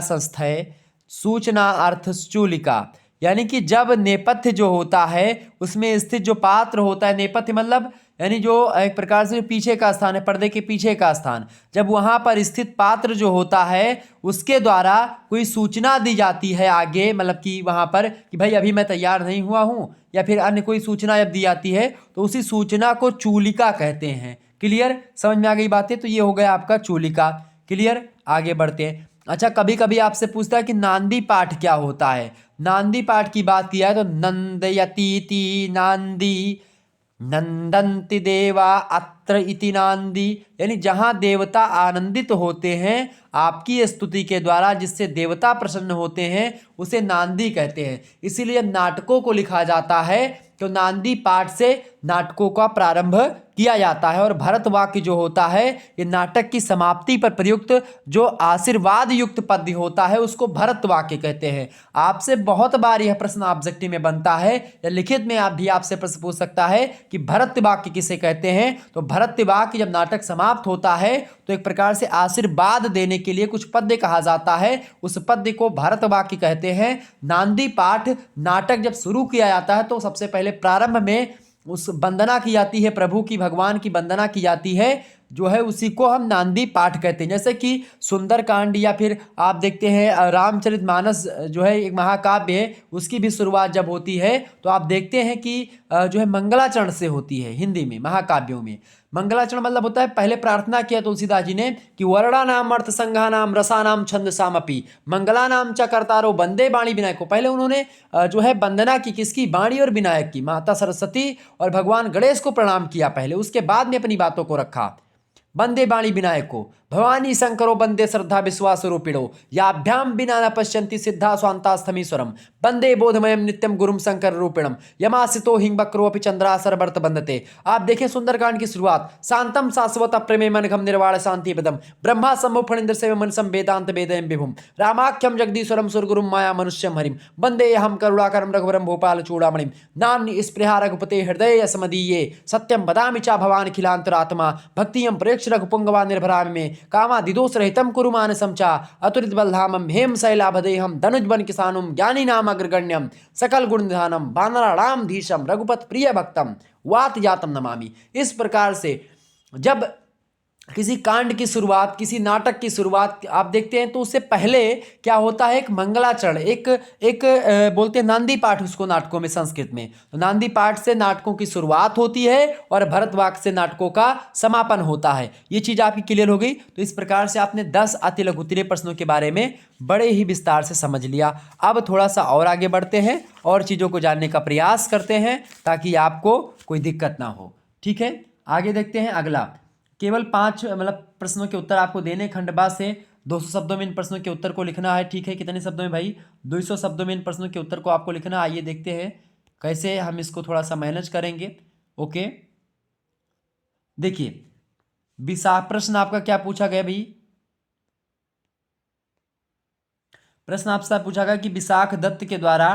संस्थय सूचना अर्थ चूलिका। यानी कि जब नेपथ्य जो होता है उसमें स्थित जो पात्र होता है, नेपथ्य मतलब यानी जो एक प्रकार से पीछे का स्थान है, पर्दे के पीछे का स्थान, जब वहां पर स्थित पात्र जो होता है उसके द्वारा कोई सूचना दी जाती है आगे, मतलब कि वहां पर कि भाई अभी मैं तैयार नहीं हुआ हूं, या फिर अन्य कोई सूचना जब दी जाती है तो उसी सूचना को चूलिका कहते हैं। क्लियर? समझ में आ गई बातें? तो ये हो गया आपका चूलिका। क्लियर? आगे बढ़ते हैं। अच्छा, कभी कभी आपसे पूछता है कि नांदी पाठ क्या होता है। नांदी पाठ की बात किया है तो नंदयतीति नांदी नंदंति देवा अत्र इति नांदी, यानी जहां देवता आनंदित होते हैं आपकी स्तुति के द्वारा, जिससे देवता प्रसन्न होते हैं उसे नांदी कहते हैं। इसीलिए नाटकों को लिखा जाता है तो नांदी पाठ से नाटकों का प्रारंभ किया जाता है। और भरत वाक्य जो होता है ये नाटक की समाप्ति पर प्रयुक्त जो आशीर्वाद युक्त पद्य होता है उसको भरत वाक्य कहते हैं। आपसे बहुत बार यह प्रश्न ऑब्जेक्टिव में बनता है या लिखित में आप भी आपसे प्रश्न पूछ सकता है कि भरत वाक्य किसे कहते हैं। तो भरत वाक्य जब नाटक समाप्त होता है तो एक प्रकार से आशीर्वाद देने के लिए कुछ पद्य कहा जाता है, उस पद्य को भरत वाक्य कहते हैं। नांदी पाठ नाटक जब शुरू किया जाता है तो सबसे पहले प्रारंभ में उस वंदना की जाती है, प्रभु की, भगवान की वंदना की जाती है, जो है उसी को हम नांदी पाठ कहते हैं। जैसे कि सुंदरकांड या फिर आप देखते हैं रामचरितमानस जो है एक महाकाव्य है, उसकी भी शुरुआत जब होती है तो आप देखते हैं कि जो है मंगलाचरण से होती है। हिंदी में महाकाव्यों में मंगलाचरण मतलब होता है पहले प्रार्थना किया तुलसीदास जी ने कि वर्णानाम अर्थ संघानाम रसानाम छंदसामपि मंगलानाम च कर्तारो वंदे वाणी विनायक को। पहले उन्होंने जो है वंदना की, किसकी? वाणी और विनायक की, माता सरस्वती और भगवान गणेश को प्रणाम किया पहले, उसके बाद में अपनी बातों को रखा। वंदे वाणी विनायक को भवानी शंकरो वंदे श्रद्धा विश्वास रूपिणो याभ्याम बिना न पश्यन्ति सिद्धा स्वांतास्थमीश्वरम वंदे बोधमयम नित्यम गुरुम शंकर रूपिणम यमासितो हिंग बक्रो अपि चंद्रासर वर्त बंदते। आप देखें सुंदरकांड की शुरुआत, शांतम शाश्वत प्रेमे मनघम निर्वाण शांति पदम ब्रह्मा सम्भव फणीन्द्र से मनसम वेदांत वेदयम विभुम रामाख्यम जगदीश्वरम सुरगुरुम माया मनुष्यम हरिम वंदे हम करुणाकरम रघुवरम भूपाल चूड़ामणिम नान्य स्पृहा रघुपते हृदय समदीये सत्यम बदामि चा भवान खिलांतरात्मा भक्तियम प्रेक्ष रघुपुंगवा निर्भरामि में कामादिदोष रहितम कुरु मानसम चा अतुलित बलधामम हेम शैलाभदेहम धनुजबन किसानुम ज्ञानी नाम अग्रगण्यम सकल गुण निधानम बानराणाम धीशम रघुपत प्रिय भक्तम वात जातम नमामि। इस प्रकार से जब किसी कांड की शुरुआत, किसी नाटक की शुरुआत आप देखते हैं तो उससे पहले क्या होता है? एक मंगलाचरण, एक बोलते हैं नांदी पाठ उसको नाटकों में, संस्कृत में। तो नांदी पाठ से नाटकों की शुरुआत होती है और भरतवाक्य से नाटकों का समापन होता है। ये चीज आपकी क्लियर हो गई। तो इस प्रकार से आपने 10 अति लघु उत्तरीय प्रश्नों के बारे में बड़े ही विस्तार से समझ लिया। अब थोड़ा सा और आगे बढ़ते हैं और चीजों को जानने का प्रयास करते हैं ताकि आपको कोई दिक्कत ना हो। ठीक है, आगे देखते हैं अगला। केवल 5 मतलब प्रश्नों के उत्तर आपको देने, खंडवा से 200 शब्दों में इन प्रश्नों के उत्तर को लिखना है। ठीक है, कितने शब्दों में भाई? 200 शब्दों में इन प्रश्नों के उत्तर को आपको लिखना है। आइए देखते हैं कैसे हम इसको थोड़ा सा मैनेज करेंगे। ओके, देखिए प्रश्न आपका क्या पूछा गया भाई? प्रश्न आपसे पूछा गया कि विशाख दत्त के द्वारा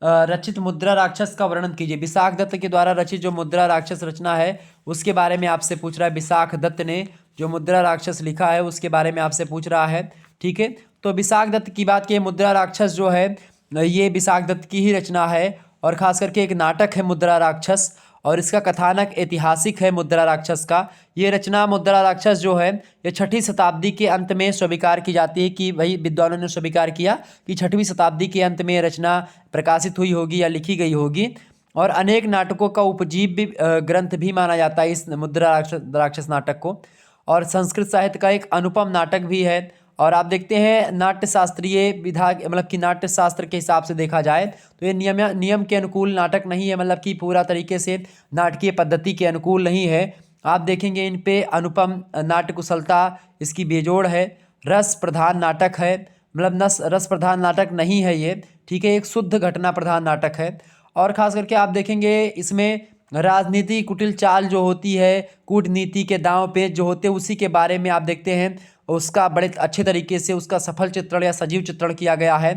रचित मुद्रा राक्षस का वर्णन कीजिए। विशाख दत्त के द्वारा रचित जो मुद्रा राक्षस रचना है उसके बारे में आपसे पूछ रहा है। विशाख दत्त ने जो मुद्रा राक्षस लिखा है उसके बारे में आपसे पूछ रहा है। ठीक है, तो विशाख दत्त की बात की, मुद्रा राक्षस जो है ये विशाख दत्त की ही रचना है और खास करके एक नाटक है मुद्रा राक्षस, और इसका कथानक ऐतिहासिक है मुद्रा राक्षस का। ये रचना मुद्रा राक्षस जो है ये 6वीं शताब्दी के अंत में स्वीकार की जाती है कि भाई विद्वानों ने स्वीकार किया कि 6वीं शताब्दी के अंत में ये रचना प्रकाशित हुई होगी या लिखी गई होगी, और अनेक नाटकों का उपजीव भी ग्रंथ भी माना जाता है इस मुद्रा राक्षस नाटक को, और संस्कृत साहित्य का एक अनुपम नाटक भी है। और आप देखते हैं नाट्य शास्त्रीय विधा मतलब कि नाट्य शास्त्र के हिसाब से देखा जाए तो ये नियम के अनुकूल नाटक नहीं है, मतलब कि पूरा तरीके से नाटकीय पद्धति के अनुकूल नहीं है। आप देखेंगे इन पे अनुपम नाट्य कुशलता इसकी बेजोड़ है। रस प्रधान नाटक है, मतलब रस प्रधान नाटक नहीं है ये। ठीक है, एक शुद्ध घटना प्रधान नाटक है। और ख़ास करके आप देखेंगे इसमें राजनीति कुटिल चाल जो होती है, कूटनीति के दांव पेच जो होते हैं उसी के बारे में आप देखते हैं उसका बड़े अच्छे तरीके से उसका सफल चित्रण या सजीव चित्रण किया गया है,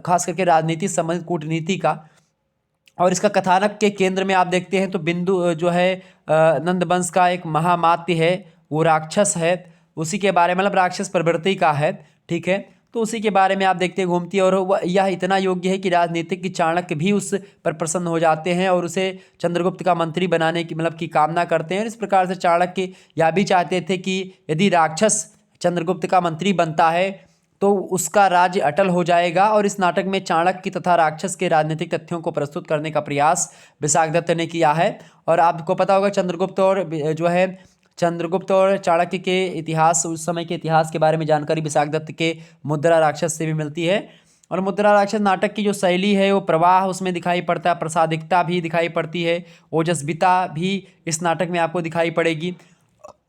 खास करके राजनीति संबंधित कूटनीति का। और इसका कथानक के केंद्र में आप देखते हैं तो बिंदु जो है नंद वंश का एक महामात्य है, वो राक्षस है, उसी के बारे में मतलब राक्षस प्रवृत्ति का है। ठीक है, तो उसी के बारे में आप देखते हैं घूमती है, और यह इतना योग्य है कि राजनीतिक की चाणक्य भी उस पर प्रसन्न हो जाते हैं और उसे चंद्रगुप्त का मंत्री बनाने की मतलब की कामना करते हैं। इस प्रकार से चाणक्य यह भी चाहते थे कि यदि राक्षस चंद्रगुप्त का मंत्री बनता है तो उसका राज्य अटल हो जाएगा। और इस नाटक में चाणक्य तथा राक्षस के राजनीतिक तथ्यों को प्रस्तुत करने का प्रयास विशाख दत्त ने किया है। और आपको पता होगा चंद्रगुप्त और चाणक्य के इतिहास, उस समय के इतिहास के बारे में जानकारी विशाख दत्त के मुद्रा राक्षस से भी मिलती है। और मुद्रा राक्षस नाटक की जो शैली है वो प्रवाह उसमें दिखाई पड़ता है, प्रसादिकता भी दिखाई पड़ती है, ओजस्विता भी इस नाटक में आपको दिखाई पड़ेगी।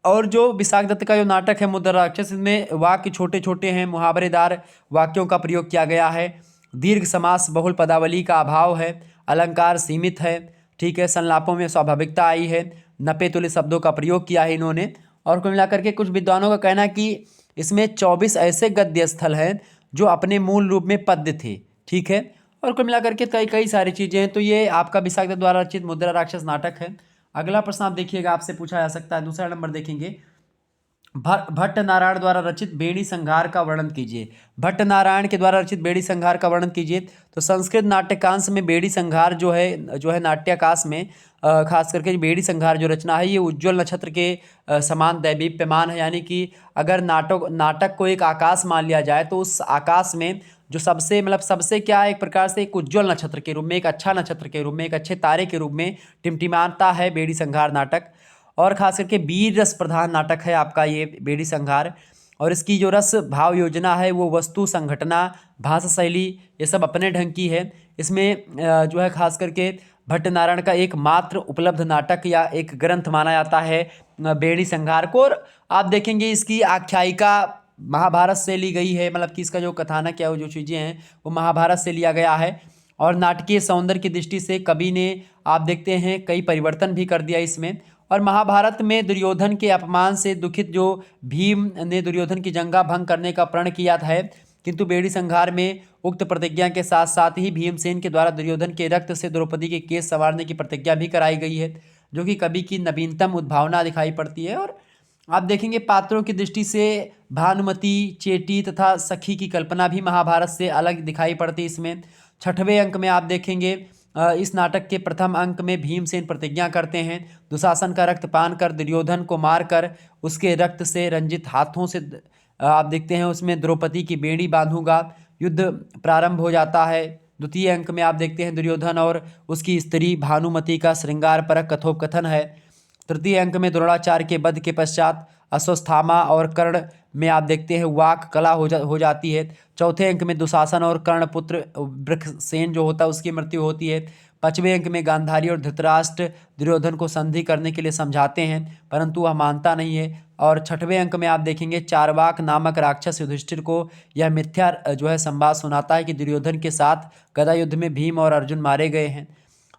और जो विशाख दत्त का जो नाटक है मुद्रा राक्षस, इसमें वाक्य छोटे छोटे हैं, मुहावरेदार वाक्यों का प्रयोग किया गया है, दीर्घ समास बहुल पदावली का अभाव है, अलंकार सीमित है। ठीक है, संलापों में स्वाभाविकता आई है, नपे तुल्य शब्दों का प्रयोग किया है इन्होंने। और कुल मिलाकर के कुछ विद्वानों का कहना है कि इसमें 24 ऐसे गद्य स्थल हैं जो अपने मूल रूप में पद्य थे। ठीक है, और कुल मिलाकर के कई कई सारी चीज़ें हैं। तो ये आपका विशाख दत्त द्वारा रचित मुद्रा राक्षस नाटक है। अगला प्रश्न आप देखिएगा, आपसे पूछा जा सकता है। दूसरा नंबर देखेंगे, भट्ट नारायण द्वारा रचित बेड़ी संहार का वर्णन कीजिए। भट्ट नारायण के द्वारा रचित बेड़ी संहार का वर्णन कीजिए। तो संस्कृत नाट्यकांश में बेड़ी संहार जो है नाट्यकांश में खास करके बेड़ी संहार जो रचना है ये उज्ज्वल नक्षत्र के समान दैदीप्यमान है। यानी कि अगर नाटक को एक आकाश मान लिया जाए तो उस आकाश में जो सबसे क्या एक प्रकार से एक उज्ज्वल नक्षत्र के रूप में, एक अच्छा नक्षत्र के रूप में, एक अच्छे तारे के रूप में टिमटिमाता है बेड़ी संहार नाटक। और खास करके वीर रस प्रधान नाटक है आपका ये बेड़ी संहार। और इसकी जो रस भाव योजना है वो वस्तु संघटना भाषा शैली ये सब अपने ढंग की है। इसमें जो है खास करके भट्ट नारायण का एकमात्र उपलब्ध नाटक या एक ग्रंथ माना जाता है बेड़ी संहार को। और आप देखेंगे इसकी आख्यायिका महाभारत से ली गई है, मतलब कि इसका जो कथानक है वो जो चीज़ें हैं वो महाभारत से लिया गया है। और नाटकीय सौंदर्य की दृष्टि से कवि ने आप देखते हैं कई परिवर्तन भी कर दिया इसमें। और महाभारत में दुर्योधन के अपमान से दुखित जो भीम ने दुर्योधन की जंगा भंग करने का प्रण किया था, किंतु बेड़ी संहार में उक्त प्रतिज्ञा के साथ साथ ही भीमसेन के द्वारा दुर्योधन के रक्त से द्रौपदी के केस संवारने की प्रतिज्ञा भी कराई गई है, जो कि कवि की नवीनतम उद्भावना दिखाई पड़ती है। और आप देखेंगे पात्रों की दृष्टि से भानुमति, चेटी तथा सखी की कल्पना भी महाभारत से अलग दिखाई पड़ती इसमें। 6वें अंक में आप देखेंगे इस नाटक के प्रथम अंक में भीमसेन प्रतिज्ञा करते हैं दुशासन का रक्त पान कर दुर्योधन को मारकर उसके रक्त से रंजित हाथों से आप देखते हैं उसमें द्रौपदी की बेड़ी बांधूंगा। युद्ध प्रारंभ हो जाता है। द्वितीय अंक में आप देखते हैं दुर्योधन और उसकी स्त्री भानुमति का श्रृंगार परक कथोपकथन है। तृतीय अंक में द्रोणाचार्य के वध के पश्चात अश्वत्थामा और कर्ण में आप देखते हैं वाक कला हो जाती है। चौथे अंक में दुशासन और कर्ण पुत्र वृषसेन जो होता है उसकी मृत्यु होती है। 5वें अंक में गांधारी और धृतराष्ट्र दुर्योधन को संधि करने के लिए समझाते हैं परंतु वह मानता नहीं है और 6वें अंक में आप देखेंगे चारवाक नामक राक्षस युधिष्ठिर को यह मिथ्या जो है संवाद सुनाता है कि दुर्योधन के साथ गदा युद्ध में भीम और अर्जुन मारे गए हैं,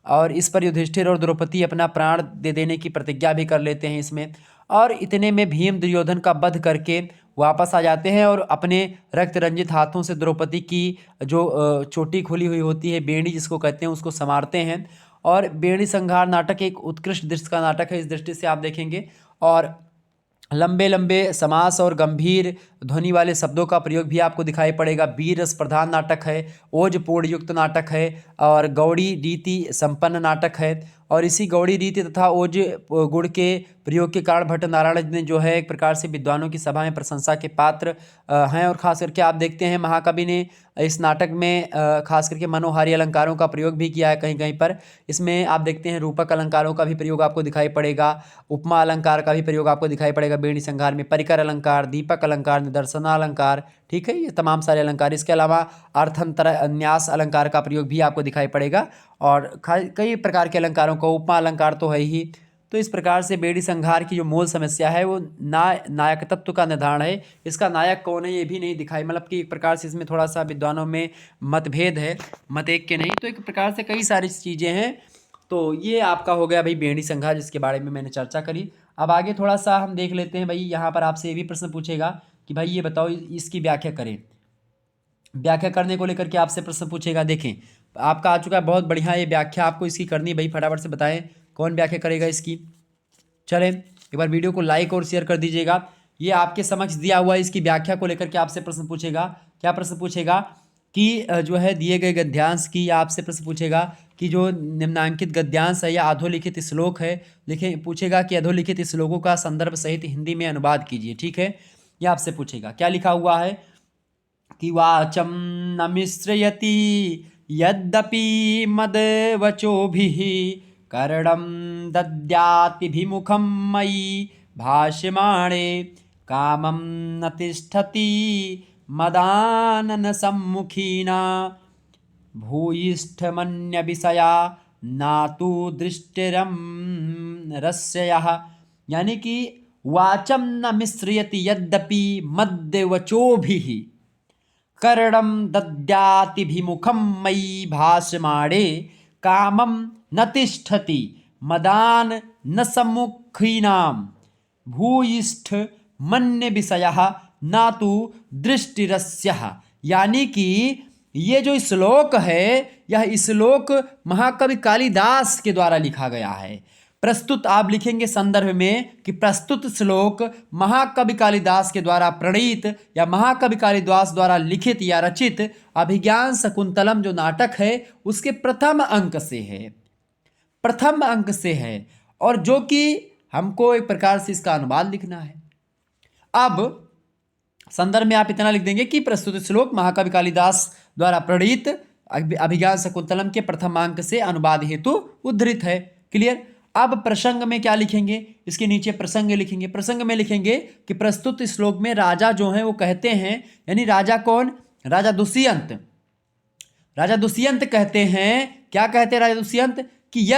और इस पर युधिष्ठिर और द्रौपदी अपना प्राण दे देने की प्रतिज्ञा भी कर लेते हैं इसमें। और इतने में भीम दुर्योधन का वध करके वापस आ जाते हैं और अपने रक्त रंजित हाथों से द्रौपदी की जो चोटी खुली हुई होती है, बेड़ी जिसको कहते हैं, उसको संवारते हैं। और बेड़ी संहार नाटक एक उत्कृष्ट दृश्य का नाटक है, इस दृष्टि से आप देखेंगे। और लंबे लंबे समास और गंभीर ध्वनि वाले शब्दों का प्रयोग भी आपको दिखाई पड़ेगा। वीर रस प्रधान नाटक है, ओज पूर्ण युक्त नाटक है और गौड़ी रीति संपन्न नाटक है। और इसी गौड़ी रीति तथा ओज गुण के प्रयोग के कारण भट्ट नारायण जी ने जो है एक प्रकार से विद्वानों की सभा में प्रशंसा के पात्र हैं। और खास करके आप देखते हैं महाकवि ने इस नाटक में खास करके मनोहारी अलंकारों का प्रयोग भी किया है कहीं कहीं पर। इसमें आप देखते हैं रूपक अलंकारों का भी प्रयोग आपको दिखाई पड़ेगा, उपमा अलंकार का भी प्रयोग आपको दिखाई पड़ेगा बेड़ी संहार में, परिकर अलंकार, दीपक अलंकार, निदर्शना अलंकार, ठीक है, ये तमाम सारे अलंकार। इसके अलावा अर्थांतर न्यास अलंकार का प्रयोग भी आपको दिखाई पड़ेगा और कई प्रकार के अलंकारों का, उपमा अलंकार तो है ही। तो इस प्रकार से बेड़ी संहार की जो मूल समस्या है वो नायक तत्व का निर्धारण है। इसका नायक कौन है ये भी नहीं दिखाई, मतलब कि एक प्रकार से इसमें थोड़ा सा विद्वानों में मतभेद है, मत एक के नहीं, तो एक प्रकार से कई सारी चीज़ें हैं। तो ये आपका हो गया भाई बेड़ी संहार, जिसके बारे में मैंने चर्चा करी। अब आगे थोड़ा सा हम देख लेते हैं भाई, यहाँ पर आपसे ये भी प्रश्न पूछेगा कि भाई ये बताओ इसकी व्याख्या करें। व्याख्या करने को लेकर के आपसे प्रश्न पूछेगा। देखें आपका आ चुका है, बहुत बढ़िया, ये व्याख्या आपको इसकी करनी है भाई, फटाफट से बताएं कौन व्याख्या करेगा इसकी। चलें एक बार वीडियो को लाइक और शेयर कर दीजिएगा। ये आपके समक्ष दिया हुआ है, इसकी व्याख्या को लेकर के आपसे प्रश्न पूछेगा। क्या प्रश्न पूछेगा कि जो है दिए गए गद्यांश की, आपसे प्रश्न पूछेगा कि जो निम्नांकित गद्यांश है या अधोलिखित श्लोक है, लिखे पूछेगा कि अधोलिखित श्लोकों का संदर्भ सहित हिंदी में अनुवाद कीजिए, ठीक है। यह आपसे पूछेगा। क्या लिखा हुआ है कि वाचम न मिश्रयति यद्यपि मदवचोभिः कर्णं दद्यातिभिमुखं मयि भाष्यमाणे कामं न तिष्ठति मदानन सम्मुखीना भूयिष्ठमन्य विषया नातु दृष्टिरम रस्यः। यानी कि वाचम न मिश्रयति यद्यपि मद्वचोभिः कर्णं दद्यातिभिमुखं मयि भाषमाणे कामं न तिष्ठति मदान न सम्मुखीनां भूयिष्ठ मन्य विषयः न तु दृष्टिरस्यः। यानी कि ये जो श्लोक है, यह श्लोक महाकवि कालिदास के द्वारा लिखा गया है। प्रस्तुत आप लिखेंगे संदर्भ में कि प्रस्तुत श्लोक महाकवि कालिदास के द्वारा प्रणीत या महाकवि कालिदास द्वारा लिखित या रचित अभिज्ञान शकुंतलम जो नाटक है उसके प्रथम अंक से है, प्रथम अंक से है, और जो कि हमको एक प्रकार से इसका अनुवाद लिखना है। अब संदर्भ में आप इतना लिख देंगे कि प्रस्तुत श्लोक महाकवि कालिदास द्वारा प्रणीत अभिज्ञान शकुंतलम के प्रथम अंक से अनुवाद हेतु उद्धृत है। क्लियर। अब प्रसंग में क्या लिखेंगे, इसके नीचे प्रसंग लिखेंगे। प्रसंग में लिखेंगे कि प्रस्तुत श्लोक में राजा जो हैं वो कहते हैं, यानी राजा कौन, राजा दुष्यंत, राजा दुष्यंत कहते हैं, क्या कहते हैं राजा दुष्यंत कि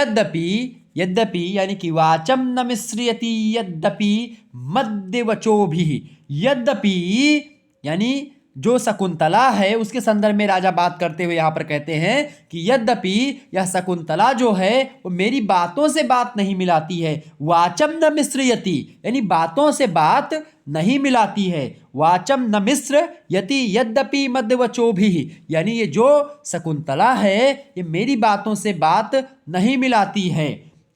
यद्यपि यानी कि वाचम न मिश्रयति यद्यपि मद्वचोभिः, यद्यपि यानी जो शकुंतला है उसके संदर्भ में राजा बात करते हुए यहाँ पर कहते हैं कि यद्यपि यह शकुंतला जो है वो मेरी बातों से बात नहीं मिलाती है। वाचम न मिश्रयति यानी बातों से बात नहीं मिलाती है। वाचम न मिश्र यति यद्यपि मद्वचोभिः, यानी ये जो शकुंतला है ये मेरी बातों से बात नहीं मिलाती है।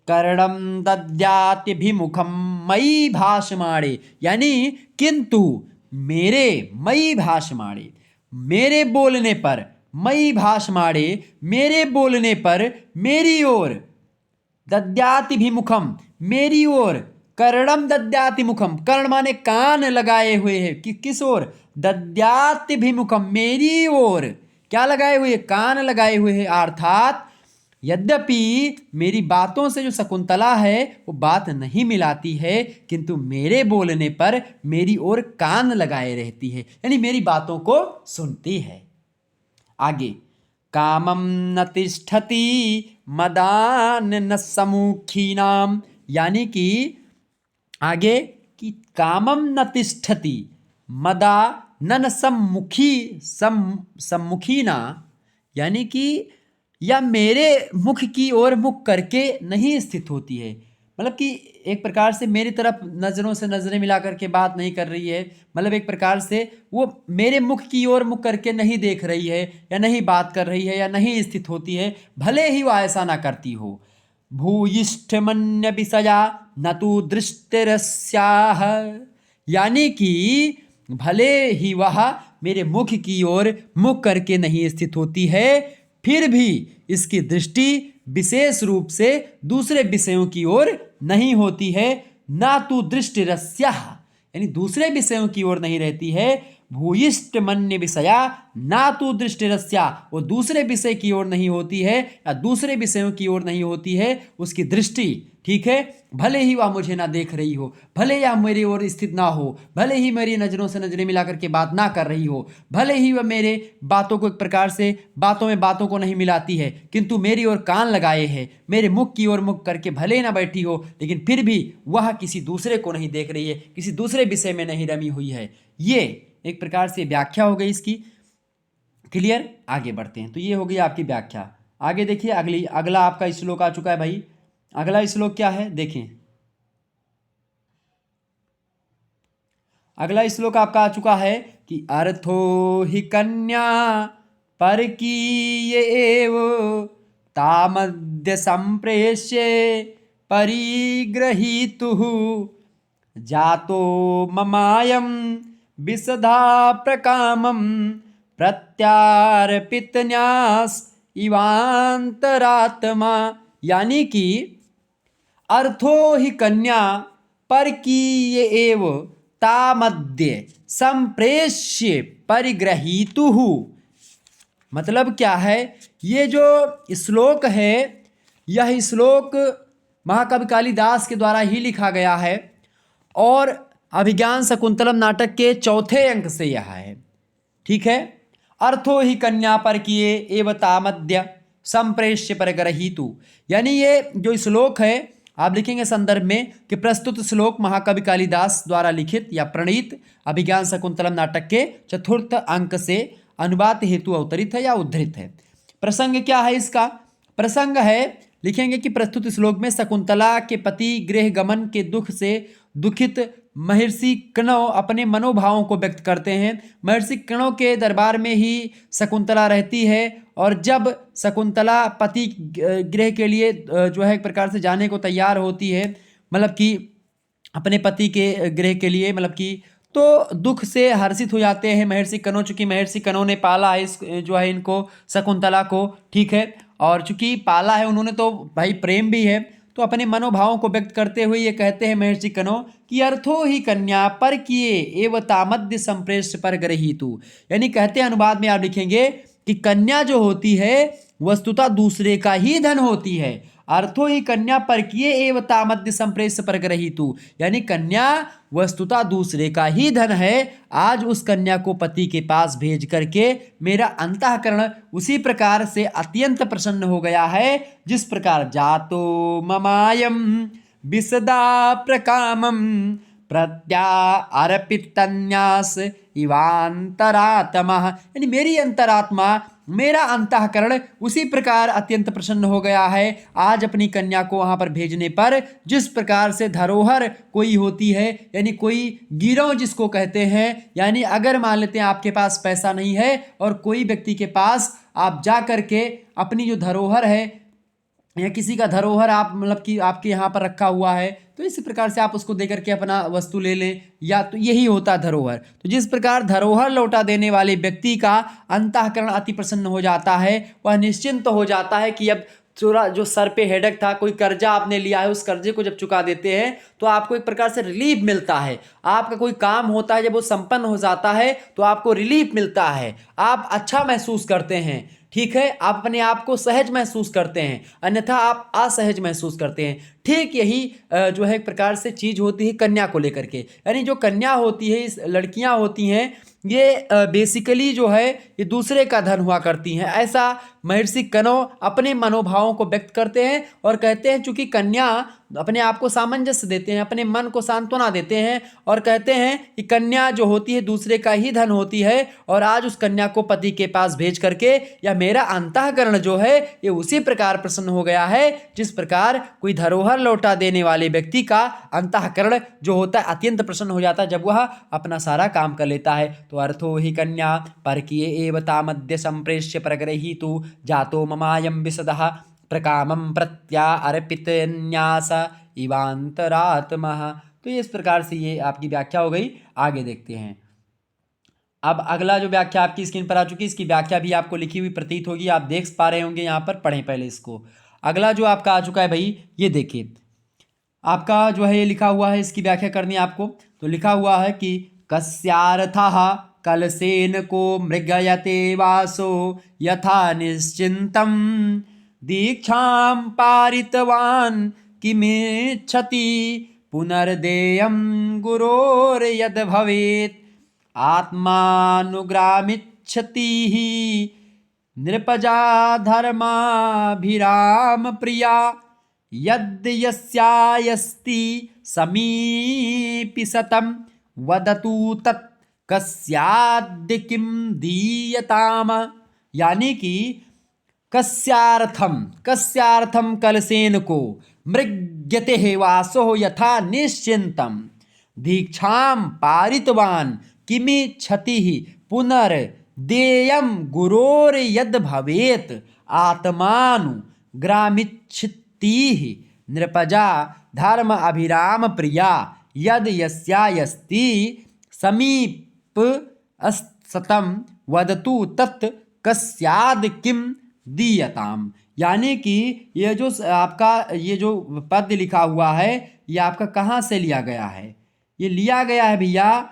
कर्णम दद्यातिभिमुखम मयि भाषमाणे, यानी किंतु मेरे, मयि भाषमाणे मेरे बोलने पर, मयि भाषमाणे मेरे बोलने पर, मेरी ओर, दद्यातिभिमुखम मेरी ओर, कर्णम दद्यातिमुखम कर्ण माने कान लगाए हुए हैं कि किस ओर, दद्यातिभिमुखम मेरी ओर क्या लगाए हुए, कान लगाए हुए हैं। अर्थात यद्यपि मेरी बातों से जो शकुंतला है वो बात नहीं मिलाती है, किंतु मेरे बोलने पर मेरी ओर कान लगाए रहती है, यानी मेरी बातों को सुनती है। आगे कामम न तिष्ठति मदान न सम्मुखीनाम, यानी कि आगे कि कामम न तिष्ठति मदा नन सम्मुखी ना, यानी कि या मेरे मुख की ओर मुख करके नहीं स्थित होती है। मतलब कि एक प्रकार से मेरी तरफ नज़रों से नज़रें मिला करके बात नहीं कर रही है, मतलब एक प्रकार से वो मेरे मुख की ओर मुख करके नहीं देख रही है या नहीं बात कर रही है या नहीं स्थित होती है, भले ही वह ऐसा ना करती हो। भूयिष्ठमन्य विषया न तु दृष्टिरस्याह, यानी कि भले ही वह मेरे मुख की ओर मुख करके नहीं स्थित होती है, फिर भी इसकी दृष्टि विशेष रूप से दूसरे विषयों की ओर नहीं होती है। ना तु दृष्टिरस्याः, यानी दूसरे विषयों की ओर नहीं रहती है। भूयिष्ठ मन्य विषया ना तु दृष्टिरस्या, वो दूसरे विषय की ओर नहीं होती है या दूसरे विषयों की ओर नहीं होती है उसकी दृष्टि, ठीक है। भले ही वह मुझे ना देख रही हो, भले ही मेरी ओर स्थित ना हो, भले ही मेरी नज़रों से नज़रें मिला करके बात ना कर रही हो, भले ही वह मेरे बातों को एक प्रकार से बातों में बातों को नहीं मिलाती है, किंतु मेरी ओर कान लगाए है, मेरे मुख की ओर मुख करके भले ही ना बैठी हो, लेकिन फिर भी वह किसी दूसरे को नहीं देख रही है, किसी दूसरे विषय में नहीं रमी हुई है। ये एक प्रकार से व्याख्या हो गई इसकी। क्लियर, आगे बढ़ते हैं। तो ये हो गई आपकी व्याख्या। आगे देखिए, अगला आपका श्लोक आ चुका है भाई। अगला श्लोक क्या है देखें। अगला श्लोक आपका आ चुका है कि अर्थो हि कन्या परकीय एव तामद्य संप्रेष्य परिग्रहीतुः जातो ममायं विसधा प्रकामं प्रत्यार्पितन्यास इवांतरात्मा, यानी कि अर्थो हि कन्या परकीय एव तामद्य संप्रेष्य परिग्रहीतुः। मतलब क्या है, ये जो श्लोक है, यह श्लोक महाकवि कालिदास के द्वारा ही लिखा गया है और अभिज्ञान शकुंतलम नाटक के चौथे अंक से यह है, ठीक है। अर्थो ही कन्या परकीय एव तामद्य संप्रेष्य परिग्रहीतु, यानी ये जो श्लोक है आप लिखेंगे संदर्भ में कि प्रस्तुत श्लोक महाकवि कालिदास द्वारा लिखित या प्रणीत अभिज्ञान शकुंतलम नाटक के चतुर्थ अंक से अनुवाद हेतु अवतरित है या उद्धृत है। प्रसंग क्या है इसका? प्रसंग है, लिखेंगे कि प्रस्तुत श्लोक में शकुंतला के पति गृह गमन के दुख से दुखित महर्षि कणव अपने मनोभावों को व्यक्त करते हैं। महर्षि कणव के दरबार में ही शकुंतला रहती है और जब शकुंतला पति गृह के लिए जो है एक प्रकार से जाने को तैयार होती है, मतलब कि अपने पति के गृह के लिए, मतलब कि तो दुख से हर्षित हो जाते हैं महर्षि कणव, चूंकि महर्षि कणव ने पाला है इस जो है इनको शकुंतला को, ठीक है। और चूंकि पाला है उन्होंने तो भाई प्रेम भी है, तो अपने मनोभावों को व्यक्त करते हुए ये कहते हैं महर्षि कणव कि अर्थो ही कन्या परकीय एव तामद्य संप्रेष्य परिग्रहीतु, यानी कहते हैं अनुवाद में आप लिखेंगे कि कन्या जो होती है वस्तुतः दूसरे का ही धन होती है। अर्थो ही कन्या परकीय एव तामद्य संप्रेष्य परिग्रहीतु, यानी कन्या वस्तुतः दूसरे का ही धन है। आज उस कन्या को पति के पास भेज करके मेरा अंतःकरण उसी प्रकार से अत्यंत प्रसन्न हो गया है जिस प्रकार जातो ममायम विसदा प्रकामम प्रत्यार्पितन्यास इवांतरात्मा, यानी मेरी अंतरात्मा, मेरा अंतःकरण उसी प्रकार अत्यंत प्रसन्न हो गया है आज अपनी कन्या को वहाँ पर भेजने पर, जिस प्रकार से धरोहर कोई होती है, यानी कोई गिरव जिसको कहते हैं, यानी अगर मान लेते हैं आपके पास पैसा नहीं है और कोई व्यक्ति के पास आप जा करके अपनी जो धरोहर है या किसी का धरोहर आप मतलब कि आपके यहाँ पर रखा हुआ है, तो इसी प्रकार से आप उसको देकर के अपना वस्तु ले लें, या तो यही होता है धरोहर। तो जिस प्रकार धरोहर लौटा देने वाले व्यक्ति का अंतःकरण अति प्रसन्न हो जाता है, वह निश्चिंत हो जाता है कि अब जो सर पे हेडेक था, कोई कर्जा आपने लिया है, उस कर्जे को जब चुका देते हैं तो आपको एक प्रकार से रिलीफ मिलता है। आपका कोई काम होता है, जब वो संपन्न हो जाता है तो आपको रिलीफ मिलता है, आप अच्छा महसूस करते हैं, ठीक है। आप अपने आप को सहज महसूस करते हैं, अन्यथा आप असहज महसूस करते हैं। ठीक यही जो है एक प्रकार से चीज़ होती है कन्या को लेकर के, यानी जो कन्या होती है, इस लड़कियां होती हैं, ये बेसिकली जो है ये दूसरे का धन हुआ करती हैं। ऐसा महर्षि कणव अपने मनोभावों को व्यक्त करते हैं और कहते हैं चूंकि कन्या अपने आप को सामंजस्य देते हैं, अपने मन को सांत्वना देते हैं और कहते हैं कि कन्या जो होती है दूसरे का ही धन होती है और आज उस कन्या को पति के पास भेज करके या मेरा अंतःकरण जो है ये उसी प्रकार प्रसन्न हो गया है जिस प्रकार कोई धरोहर लौटा देने वाले व्यक्ति का अंतःकरण जो होता है अत्यंत प्रसन्न हो जाता है जब वह अपना सारा काम कर लेता है। तो अर्थो ही कन्या परकीय एवता मध्य संप्रेष्य परग्रहीतु जातो ममायम विशदः प्रकामं प्रत्या अर्पित न्यास इवांतरात्मः। तो इस प्रकार से ये आपकी व्याख्या हो गई। आगे देखते हैं। अब अगला जो व्याख्या आपकी स्क्रीन पर आ चुकी है, इसकी व्याख्या भी आपको लिखी हुई प्रतीत होगी, आप देख पा रहे होंगे, यहाँ पर पढ़ें पहले इसको। अगला जो आपका आ चुका है भाई, ये देखिए आपका जो है ये लिखा हुआ है, इसकी व्याख्या करनी है आपको। तो लिखा हुआ है कि कस्यार्थः कलसेन को मृगयते वासो यथा निश्चिंतम दीक्षां पारितवान् किमिच्छति पुनर्देयं गुरोर्यद् भवेत् आत्मानुग्रामिच्छति नृपजा धर्माभिराम प्रिया यद् यस्यायस्ति समीपि सतं वदतु तत् कस्याद्य किं दीयताम। यानी कि कस्यार्थम कलसेन को मृग्यते वासो यथा निश्चिंतम दीक्षां पारितवान् किमिच्छति पुनर्देयं गुरोर्यद् भवेत् आत्मानुग्रामिच्छति नृपजा धर्म अभिराम प्रिया यद् यस्यायस्ति समीप सतं वदतु तत् कस्याद् किं दीयताम। यानी कि ये जो आपका ये जो पद लिखा हुआ है ये आपका कहाँ से लिया गया है? ये लिया गया है भैया,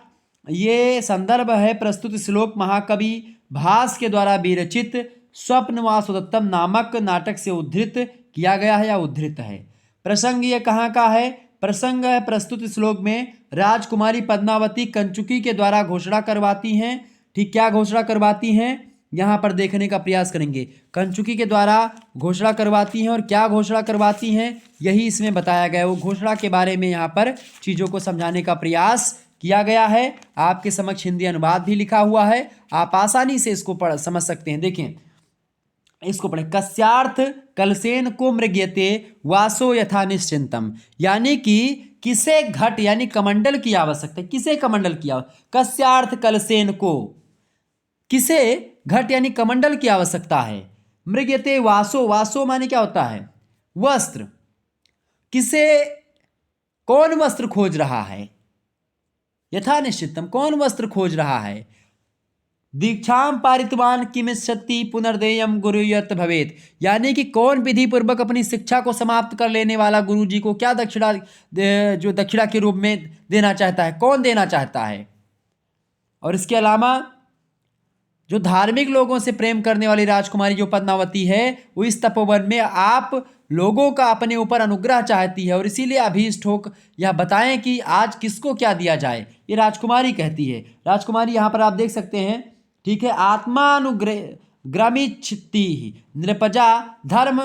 ये संदर्भ है प्रस्तुत श्लोक महाकवि भास के द्वारा विरचित स्वप्न वासुदत्तम नामक नाटक से उद्धृत किया गया है या उद्धृत है। प्रसंग ये कहाँ का है? प्रसंग है प्रस्तुत श्लोक में राजकुमारी पद्मावती कंचुकी के द्वारा घोषणा करवाती हैं। ठीक, क्या घोषणा करवाती हैं यहाँ पर देखने का प्रयास करेंगे। कंचुकी के द्वारा घोषणा करवाती हैं और क्या घोषणा करवाती हैं यही इसमें बताया गया है। वो घोषणा के बारे में यहाँ पर चीज़ों को समझाने का प्रयास किया गया है। आपके समक्ष हिंदी अनुवाद भी लिखा हुआ है, आप आसानी से इसको समझ सकते हैं। देखें इसको पढ़ें। कस्यार्थ कलसेन को मृग्यते वासो यथा निश्चिंतम। यानी कि किसे घट यानी कमंडल की आवश्यकता है। किसे कमंडल की आवश्यकता? कस्यार्थ कलसेन को किसे घट यानी कमंडल की आवश्यकता है। मृग्यते वासो, वासो माने क्या होता है? वस्त्र। किसे कौन वस्त्र खोज रहा है? यथा निश्चितम, कौन वस्त्र खोज रहा है? दीक्षां पारितवान किमिच्छति पुनर्देयम गुरुयत भवेत। यानी कि कौन विधि पूर्वक अपनी शिक्षा को समाप्त कर लेने वाला गुरु जी को क्या दक्षिणा जो दक्षिणा के रूप में देना चाहता है, कौन देना चाहता है। और इसके अलावा जो धार्मिक लोगों से प्रेम करने वाली राजकुमारी जो पद्मावती है वो इस तपोवन में आप लोगों का अपने ऊपर अनुग्रह चाहती है और इसीलिए अभीष्ट होकर यह बताएं कि आज किसको क्या दिया जाए, ये राजकुमारी कहती है। राजकुमारी यहाँ पर आप देख सकते हैं, ठीक है। आत्मानुग्रामिच्छति नृपजा धर्म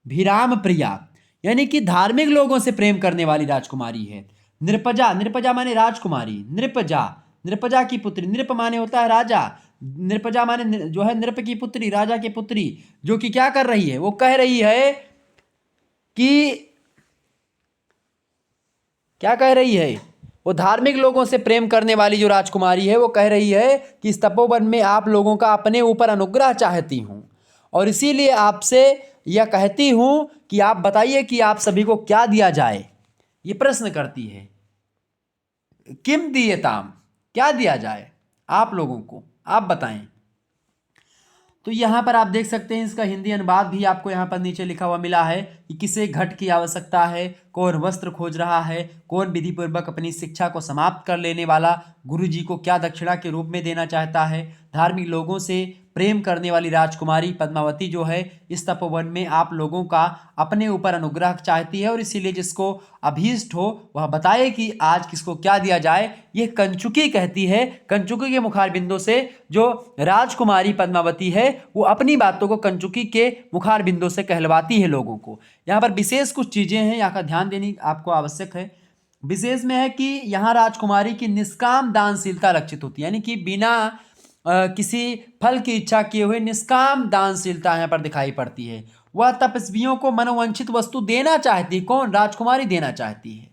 भिराम प्रिया, यानी कि धार्मिक लोगों से प्रेम करने वाली राजकुमारी है। नृपजा, नृपजा माने राजकुमारी, नृपजा नृपजा की पुत्री, नृप माने होता है राजा, नृपजा माने जो है नृप की पुत्री, राजा की पुत्री, जो कि क्या कर रही है? वो कह रही है कि क्या कह रही है? वो धार्मिक लोगों से प्रेम करने वाली जो राजकुमारी है वो कह रही है कि इस तपोवन में आप लोगों का अपने ऊपर अनुग्रह चाहती हूँ और इसीलिए आपसे यह कहती हूँ कि आप बताइए कि आप सभी को क्या दिया जाए। ये प्रश्न करती है, किम दीयताम, क्या दिया जाए आप लोगों को, आप बताएं। तो यहाँ पर आप देख सकते हैं इसका हिंदी अनुवाद भी आपको यहाँ पर नीचे लिखा हुआ मिला है कि किसे घट की आवश्यकता है, कौन वस्त्र खोज रहा है, कौन विधि पूर्वक अपनी शिक्षा को समाप्त कर लेने वाला गुरु जी को क्या दक्षिणा के रूप में देना चाहता है, धार्मिक लोगों से प्रेम करने वाली राजकुमारी पद्मावती जो है इस तपोवन में आप लोगों का अपने ऊपर अनुग्रह चाहती है और इसीलिए जिसको अभीष्ट हो वह बताए कि आज किसको क्या दिया जाए। ये कंचुकी कहती है, कंचुकी के मुखार बिंदु से जो राजकुमारी पद्मावती है वो अपनी बातों को कंचुकी के मुखार बिंदु से कहलवाती है लोगों को। यहाँ पर विशेष कुछ चीज़ें हैं, यहाँ का ध्यान देनी आपको आवश्यक है। विशेष में है कि यहाँ राजकुमारी की निष्काम दानशीलता लक्षित होती है, यानी कि बिना किसी फल की इच्छा किए हुए निष्काम दानशीलता यहाँ पर दिखाई पड़ती है। वह तपस्वियों को मनोवांछित वस्तु देना चाहती है। कौन? राजकुमारी देना चाहती है।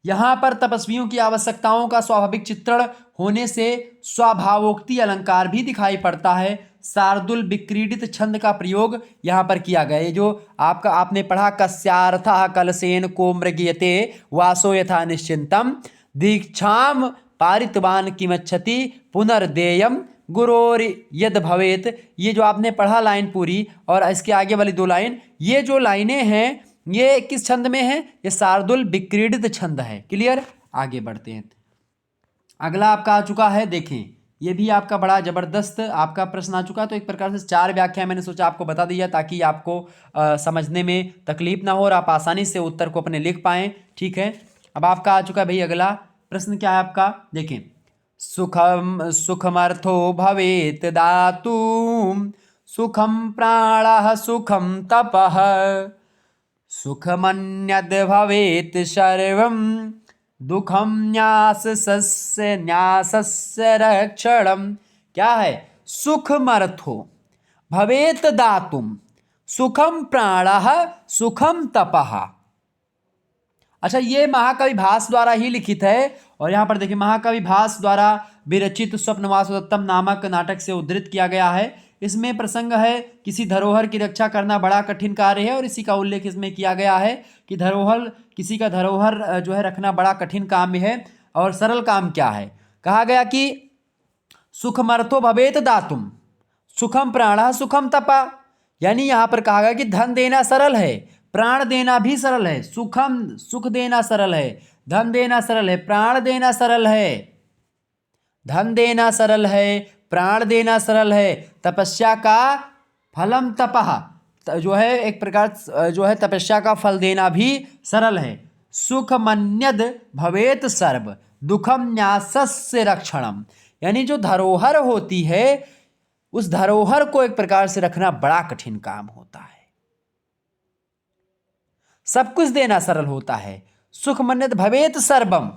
यहाँ पर तपस्वियों की आवश्यकताओं का स्वाभाविक चित्रण होने से स्वभावोक्ति अलंकार भी दिखाई पड़ता है। शार्दुल विक्रीडित छंद का प्रयोग यहाँ पर किया गया है। जो आपने पढ़ा, कस्यार्थः कलसेन को मृगयते वासो यथा निश्चिंतम दीक्षाम पारितवान किमच्छति पुनर्देयम गुरोर यद भवेत। ये जो आपने पढ़ा लाइन पूरी और इसके आगे वाली 2 लाइन, ये जो लाइनें हैं ये किस छंद में है? ये शार्दुल विक्रीडित छंद है। क्लियर? आगे बढ़ते हैं। अगला आपका आ चुका है, देखें ये भी आपका बड़ा जबरदस्त आपका प्रश्न आ चुका है। तो एक प्रकार से 4 व्याख्या मैंने सोचा आपको बता दिया ताकि आपको समझने में तकलीफ ना हो और आप आसानी से उत्तर को अपने लिख पाएं। ठीक है, अब आपका आ चुका है भाई अगला प्रश्न। क्या है आपका? देखें, सुखमर्थो भवेत दातुम सुखम प्राणः सुखम तपः सुखमन्यद् भवेत सर्वं दुखम न्यासस्य रक्षणम। क्या है? सुखमर्थो भवेत दातुम सुखम प्राणः सुखम तपः। अच्छा, ये महाकवि भास द्वारा ही लिखित है और यहाँ पर देखिए महाकवि भास द्वारा विरचित स्वप्नवासोत्तम नामक नाटक से उद्धृत किया गया है। इसमें प्रसंग है किसी धरोहर की रक्षा करना बड़ा कठिन कार्य है और इसी का उल्लेख इसमें किया गया है कि किसी का धरोहर जो है रखना बड़ा कठिन काम है और सरल काम क्या है। कहा गया कि सुखमर्थो भवेत दातुम सुखम प्राणः सुखम तपा, यानी यहाँ पर कहा गया कि धन देना सरल है, प्राण देना भी सरल है। सुख देना सरल है, धन देना सरल है, प्राण देना सरल है। धन देना सरल है, प्राण देना सरल है। तपस्या का फलम तपः जो है एक प्रकार जो है तपस्या का फल देना भी सरल है। सुखमन्यद् भवेत सर्व दुखम न्यासस्य रक्षणम, यानी जो धरोहर होती है उस धरोहर को एक प्रकार से रखना बड़ा कठिन काम होता है। सब कुछ देना सरल होता है। सुखमन्यद् भवेत सर्वम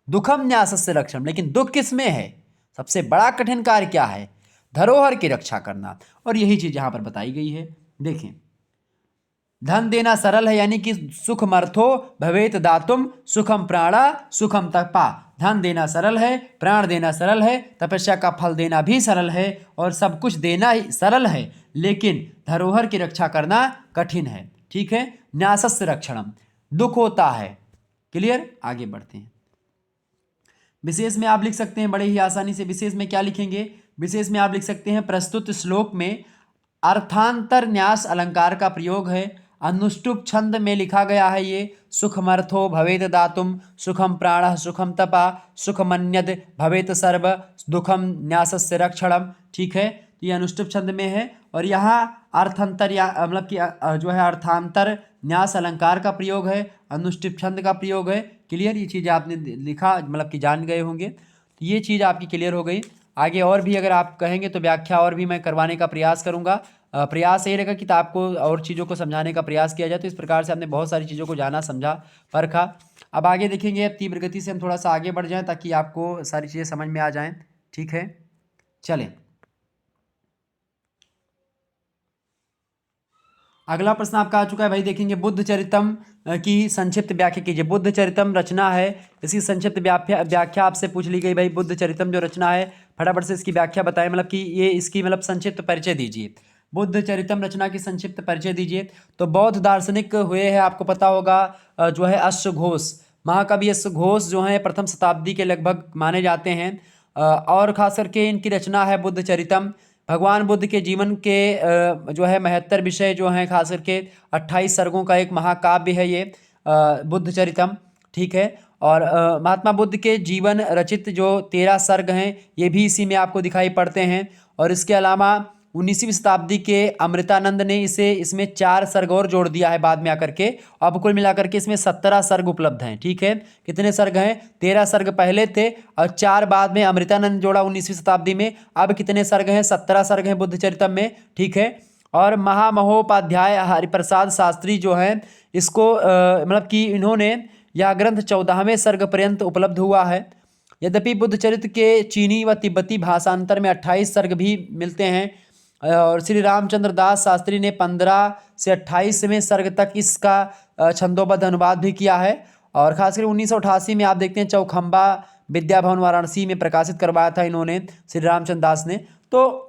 दुखम न्यासस्य रक्षणम, लेकिन दुख किस में है? सबसे बड़ा कठिन कार्य क्या है? धरोहर की रक्षा करना। और यही चीज यहां पर बताई गई है। देखें, धन देना सरल है यानी कि सुखमर्थो भवेत दातुम सुखम प्राणा सुखम तपा। धन देना सरल है, प्राण देना सरल है, तपस्या का फल देना भी सरल है और सब कुछ देना ही सरल है, लेकिन धरोहर की रक्षा करना कठिन है। ठीक है, न्यासस्य रक्षणम, दुख होता है। क्लियर? आगे बढ़ते हैं। विशेष में आप लिख सकते हैं बड़े ही आसानी से। विशेष में क्या लिखेंगे? विशेष में आप लिख सकते हैं प्रस्तुत श्लोक में अर्थांतर न्यास अलंकार का प्रयोग है। अनुष्टुप छंद में लिखा गया है ये सुखमर्थो भवेत दातुम सुखम प्राणः सुखम तपा सुखमन्यद् भवेत सर्व दुखम न्यासस्य रक्षणम। ठीक है, तो ये अनुष्टुप छंद में है और यहाँ अर्थांतर या मतलब कि जो है अर्थांतर न्यास अलंकार का प्रयोग है, अनुष्टुप छंद का प्रयोग है। क्लियर? ये चीज़ आपने लिखा मतलब कि जान गए होंगे, तो ये चीज़ आपकी क्लियर हो गई। आगे और भी अगर आप कहेंगे तो व्याख्या और भी मैं करवाने का प्रयास करूंगा। प्रयास यही रहेगा कि आपको और चीज़ों को समझाने का प्रयास किया जाए। तो इस प्रकार से आपने बहुत सारी चीज़ों को जाना, समझा, परखा। अब आगे देखेंगे, अब तीव्र गति से हम थोड़ा सा आगे बढ़ जाएं ताकि आपको सारी चीज़ें समझ में आ जाएं। ठीक है, चलें। अगला प्रश्न आपका आ चुका है भाई, देखेंगे बुद्ध चरितम की संक्षिप्त व्याख्या कीजिए। बुद्ध चरितम रचना है, इसकी संक्षिप्त व्याख्या आपसे पूछ ली गई भाई। बुद्ध चरितम जो रचना है फटाफट से इसकी व्याख्या बताएं, मतलब कि ये इसकी मतलब संक्षिप्त परिचय दीजिए। बुद्ध चरितम रचना की संक्षिप्त परिचय दीजिए। तो बौद्ध दार्शनिक हुए हैं, आपको पता होगा, जो है अश्वघोष, महाकवि अश्वघोष जो है प्रथम शताब्दी के लगभग माने जाते हैं और खास करके इनकी रचना है बुद्ध चरितम। भगवान बुद्ध के जीवन के जो है 72 विषय जो हैं, खास करके 28 सर्गों का एक महाकाव्य है ये बुद्ध चरितम। ठीक है, और महात्मा बुद्ध के जीवन रचित जो 13 सर्ग हैं ये भी इसी में आपको दिखाई पड़ते हैं। और इसके अलावा 19वीं शताब्दी के अमृतानंद ने इसमें 4 सर्ग और जोड़ दिया है बाद में आकर के। अब कुल मिलाकर के इसमें 17 सर्ग उपलब्ध हैं। ठीक है, कितने सर्ग हैं? 13 सर्ग पहले थे और 4 बाद में अमृतानंद जोड़ा 19वीं शताब्दी में। अब कितने सर्ग हैं? 17 सर्ग हैं बुद्ध चरितम में। ठीक है, और महामहोपाध्याय हरिप्रसाद शास्त्री जो हैं इसको मतलब कि इन्होंने यह ग्रंथ 14वें सर्ग पर्यंत उपलब्ध हुआ है। यद्यपि बुद्ध चरित्र के चीनी व तिब्बती भाषांतर में 28 सर्ग भी मिलते हैं और श्री रामचंद्र दास शास्त्री ने 15 से 28वें सर्ग तक इसका छंदोबद्ध अनुवाद भी किया है। और खासकर 1988 में आप देखते हैं चौखंबा विद्या भवन वाराणसी में प्रकाशित करवाया था इन्होंने, श्री रामचंद्र दास ने। तो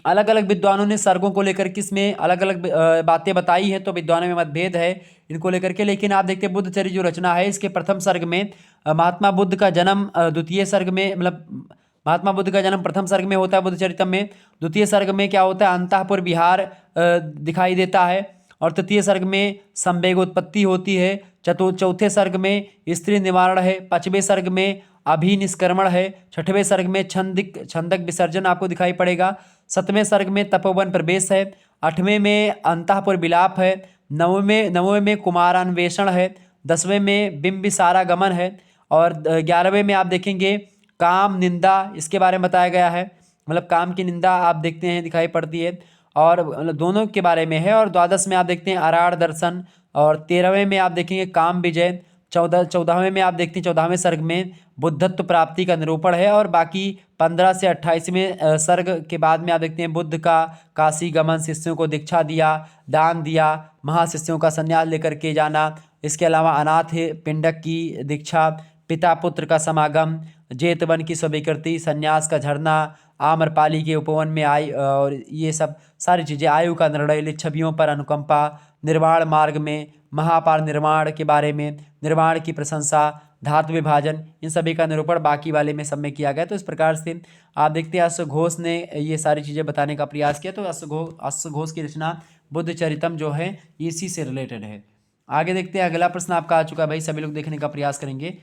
अलग अलग विद्वानों ने सर्गों को लेकर के इसमें अलग अलग बातें बताई हैं, तो विद्वानों में मतभेद है इनको लेकर के। लेकिन आप देखते हैं बुद्ध चरित्र जो रचना है इसके प्रथम सर्ग में महात्मा बुद्ध का जन्म द्वितीय सर्ग में, मतलब महात्मा बुद्ध का जन्म प्रथम सर्ग में होता है बुद्ध चरितम में। द्वितीय सर्ग में क्या होता है? अंतःपुर विहार दिखाई देता है। और तृतीय सर्ग में संवेगोत्पत्ति होती है। चौथे सर्ग में स्त्री निवारण है। पांचवें सर्ग में अभिनिष्क्रमण है। छठवें सर्ग में छंदक विसर्जन आपको दिखाई पड़ेगा। सातवें सर्ग में तपोवन प्रवेश है। आठवें में अंतःपुर विलाप है। नौवें में कुमारान्वेषण है। 10वें में बिंबिसारा गमन है। और 11वें में आप देखेंगे काम निंदा, इसके बारे में बताया गया है, मतलब काम की निंदा आप देखते हैं दिखाई पड़ती है और मतलब दोनों के बारे में है। और 12 में आप देखते हैं आराड़ दर्शन। और 13वें में आप देखेंगे काम विजय। 14वें में आप देखते हैं 14वें सर्ग में बुद्धत्व प्राप्ति का निरूपण है। और बाकी 15 से 28वें सर्ग के बाद में आप देखते हैं बुद्ध का काशी गमन, शिष्यों को दीक्षा दिया, दान दिया, महाशिष्यों का संन्यास लेकर के जाना। इसके अलावा अनाथ पिंडक की दीक्षा, पिता पुत्र का समागम, जेतवन की स्वीकृति, संन्यास का झरना, आम्रपाली के उपवन में आई और ये सब सारी चीज़ें, आयु का निर्णय, लिच्छवियों पर अनुकंपा, निर्वाण मार्ग में महापार निर्माण के बारे में, निर्माण की प्रशंसा, धातु विभाजन, इन सभी का निरूपण बाकी वाले में सब में किया गया। तो इस प्रकार से आप देखते हैं अश्वघोष ने ये सारी चीज़ें बताने का प्रयास किया। तो अश्वघोष की रचना बुद्ध चरितम जो है इसी से रिलेटेड है। आगे देखते हैं, अगला प्रश्न आपका आ चुका है भाई, सभी लोग देखने का प्रयास करेंगे।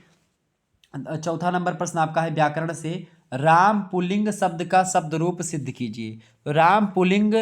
चौथा नंबर प्रश्न आपका है व्याकरण से राम पुल्लिंग शब्द का शब्द रूप सिद्ध कीजिए। तो राम पुल्लिंग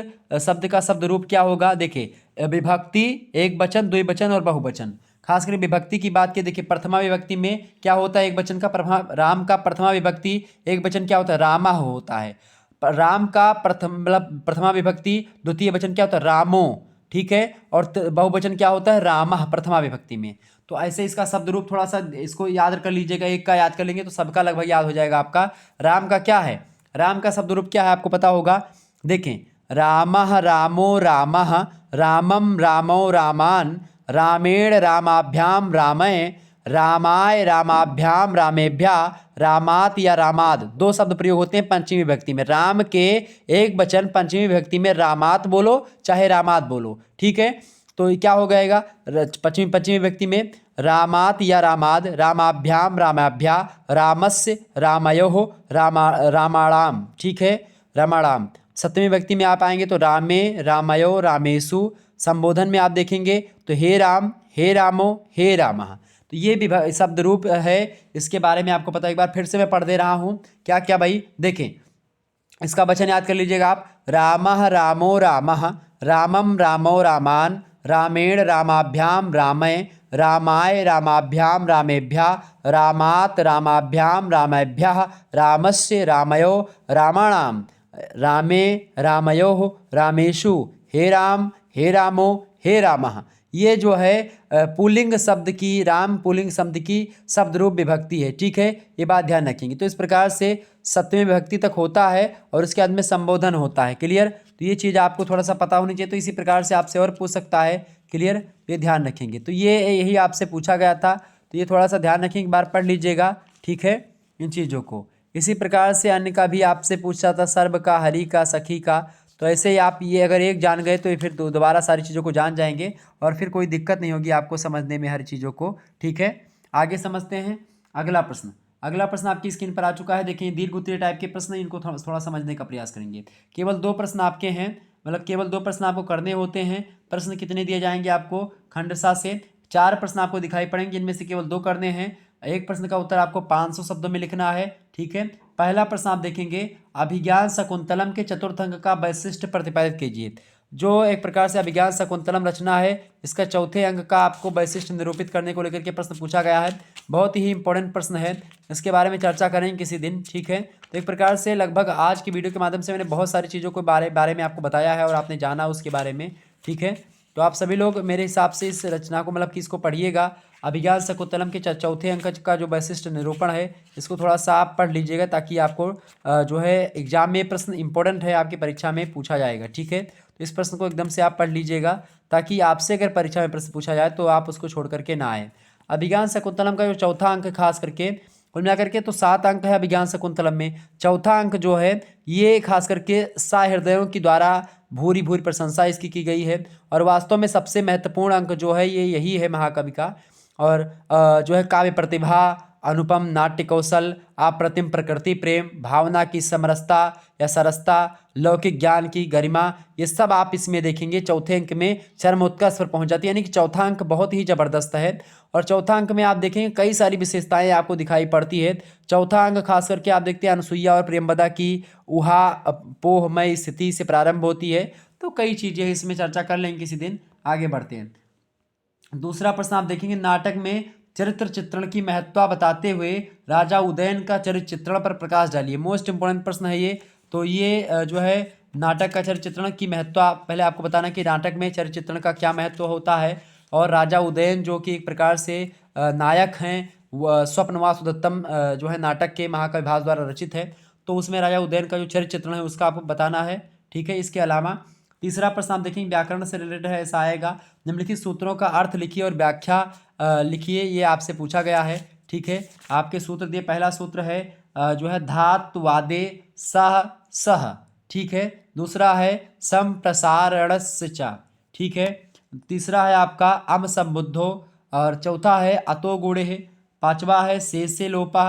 शब्द का शब्द रूप क्या होगा? देखिए विभक्ति, एक वचन, द्विवचन और बहुवचन। खासकर विभक्ति की बात की, देखिए प्रथमा विभक्ति में क्या होता है? एक वचन का राम का प्रथमा विभक्ति एक वचन क्या होता है? रामा होता है। राम का प्रथमा विभक्ति द्वितीय वचन क्या होता है? रामो। ठीक है, और बहुवचन क्या होता है? रामः प्रथमा विभक्ति में। तो ऐसे इसका शब्द रूप थोड़ा सा इसको याद कर लीजिएगा, एक का याद कर लेंगे तो सबका लगभग याद हो जाएगा आपका। राम का क्या है? राम का शब्द रूप क्या है आपको पता होगा। देखें, रामः रामो रामः, रामम रामो रामान, रामेण रामाभ्याम रामय, रामाय रामाभ्याम रामेभ्या, रामात या रामाद, दो शब्द प्रयोग होते हैं पंचमी विभक्ति में। राम के एक वचन पंचमी विभक्ति में रामात बोलो चाहे रामात बोलो। ठीक है, तो क्या हो जाएगा? पंचमी विभक्ति में रामात या रामाद, रामाभ्याम रामाभ्या, रामस्य रामयोः रामाणाम। ठीक है, रामाणाम। सप्तमी विभक्ति में आप आएंगे तो रामे रामयो रामेशु। संबोधन में आप देखेंगे तो हे राम, हे रामो, हे रामः। तो ये भी शब्द रूप है, इसके बारे में आपको पता। एक बार फिर से मैं पढ़ दे रहा हूँ। क्या क्या भाई? देखें, इसका वचन याद कर लीजिएगा आप। रामः रामो रामः, रामम रामो रामान, रामेण रामाभ्याम रामय, रामाय रामाभ्याम रामेभ्या, रामात रामाभ्याम रामेभ्यः, रामस्य रामयो रामाणाम, रामे रामयोः रामेषु, हे राम, हे रामो, हे रामः। ये जो है पुल्लिंग शब्द की, राम पुल्लिंग शब्द की शब्द रूप विभक्ति है। ठीक है, ये बात ध्यान रखेंगे। तो इस प्रकार से सप्तमी विभक्ति तक होता है और उसके बाद में संबोधन होता है। क्लियर? तो ये चीज़ आपको थोड़ा सा पता होनी चाहिए। तो इसी प्रकार से आपसे और पूछ सकता है। क्लियर? ये ध्यान रखेंगे। तो ये यही आपसे पूछा गया था, तो ये थोड़ा सा ध्यान रखें, एक बार पढ़ लीजिएगा। ठीक है, इन चीज़ों को। इसी प्रकार से अन्य का भी आपसे पूछा था, सर्व का, हरि का, सखी का। तो ऐसे ही आप ये अगर एक जान गए तो फिर दोबारा सारी चीज़ों को जान जाएंगे और फिर कोई दिक्कत नहीं होगी आपको समझने में हर चीज़ों को। ठीक है, आगे समझते हैं अगला प्रश्न। अगला प्रश्न आपकी स्क्रीन पर आ चुका है। देखिए, दीर्घ उत्तरीय टाइप के प्रश्न, इनको थोड़ा समझने का प्रयास करेंगे। केवल 2 प्रश्न आपके हैं, मतलब केवल 2 प्रश्न आपको करने होते हैं। प्रश्न कितने दिए जाएंगे आपको? खंडसा से 4 प्रश्न आपको दिखाई पड़ेंगे, इनमें से केवल 2 करने हैं। एक प्रश्न का उत्तर आपको 500 शब्दों में लिखना है। ठीक है, पहला प्रश्न आप देखेंगे, अभिज्ञान शकुंतलम के चतुर्थ अंक का वैशिष्ट प्रतिपादित कीजिए। जो एक प्रकार से अभिज्ञान शकुंतलम रचना है, इसका चौथे अंक का आपको वैशिष्ट निरूपित करने को लेकर के प्रश्न पूछा गया है। बहुत ही इंपॉर्टेंट प्रश्न है, इसके बारे में चर्चा करेंगे किसी दिन, ठीक है। तो एक प्रकार से लगभग आज की वीडियो के माध्यम से मैंने बहुत सारी चीज़ों को बारे में आपको बताया है और आपने जाना उसके बारे में, ठीक है। तो आप सभी लोग मेरे हिसाब से इस रचना को मतलब कि इसको पढ़िएगा। अभिज्ञान शकुंतलम के चौथे अंक का जो वैशिष्ट निरूपण है, इसको थोड़ा सा आप पढ़ लीजिएगा, ताकि आपको जो है एग्जाम में प्रश्न इंपॉर्टेंट है, आपकी परीक्षा में पूछा जाएगा, ठीक है। तो इस प्रश्न को एकदम से आप पढ़ लीजिएगा, ताकि आपसे अगर परीक्षा में प्रश्न पूछा जाए तो आप उसको छोड़ करके ना आए। अभिज्ञान शकुंतलम का जो चौथा अंक खास करके कुल मिलाकर के तो 7 अंक है अभिज्ञान शकुंतलम में। चौथा अंक जो है ये खास करके सहृदयों के द्वारा भूरी भूरी प्रशंसा इसकी की गई है, और वास्तव में सबसे महत्वपूर्ण अंक जो है ये यही है महाकवि का। और जो है काव्य प्रतिभा, अनुपम नाट्य कौशल, अप्रतिम प्रकृति प्रेम, भावना की समरसता या सरसता, लौकिक ज्ञान की गरिमा, ये सब आप इसमें देखेंगे चौथे अंक में चरमोत्कर्ष पर पहुंच जाती है। यानी कि चौथा अंक बहुत ही जबरदस्त है, और चौथा अंक में आप देखेंगे कई सारी विशेषताएं आपको दिखाई पड़ती है। चौथा अंक खास करके आप देखते हैं अनुसुईया और प्रियंवदा की ऊहा पोहमय स्थिति से प्रारंभ होती है। तो कई चीजें इसमें चर्चा कर लेंगे किसी दिन, आगे बढ़ते हैं। दूसरा प्रश्न आप देखेंगे, नाटक में चरित्र चित्रण की महत्ता बताते हुए राजा उदयन का चरित्र चित्रण पर प्रकाश डालिए। मोस्ट इंपोर्टेंट प्रश्न है ये। तो ये जो है नाटक का चरित्र चित्रण की महत्ता, पहले आपको बताना कि नाटक में चरित्र चित्रण का क्या महत्व होता है। और राजा उदयन जो कि एक प्रकार से नायक हैं, स्वप्नवास उदत्तम जो है नाटक के महाकवि भास द्वारा रचित है, तो उसमें राजा उदयन का जो चरित्र चित्रण है उसका आपको बताना है, ठीक है। इसके अलावा तीसरा प्रश्न आप देखेंगे व्याकरण से रिलेटेड है, ऐसा आएगा, निम्नलिखित सूत्रों का अर्थ लिखिए और व्याख्या लिखिए, ये आपसे पूछा गया है, ठीक है। आपके सूत्र दिए, पहला सूत्र है जो है धात्वादे सह सह, ठीक है। दूसरा है संप्रसारणस्य च, ठीक है। तीसरा है आपका अम संबुद्धो, और चौथा है अतो गुणे, पांचवा है शेषे लोपा,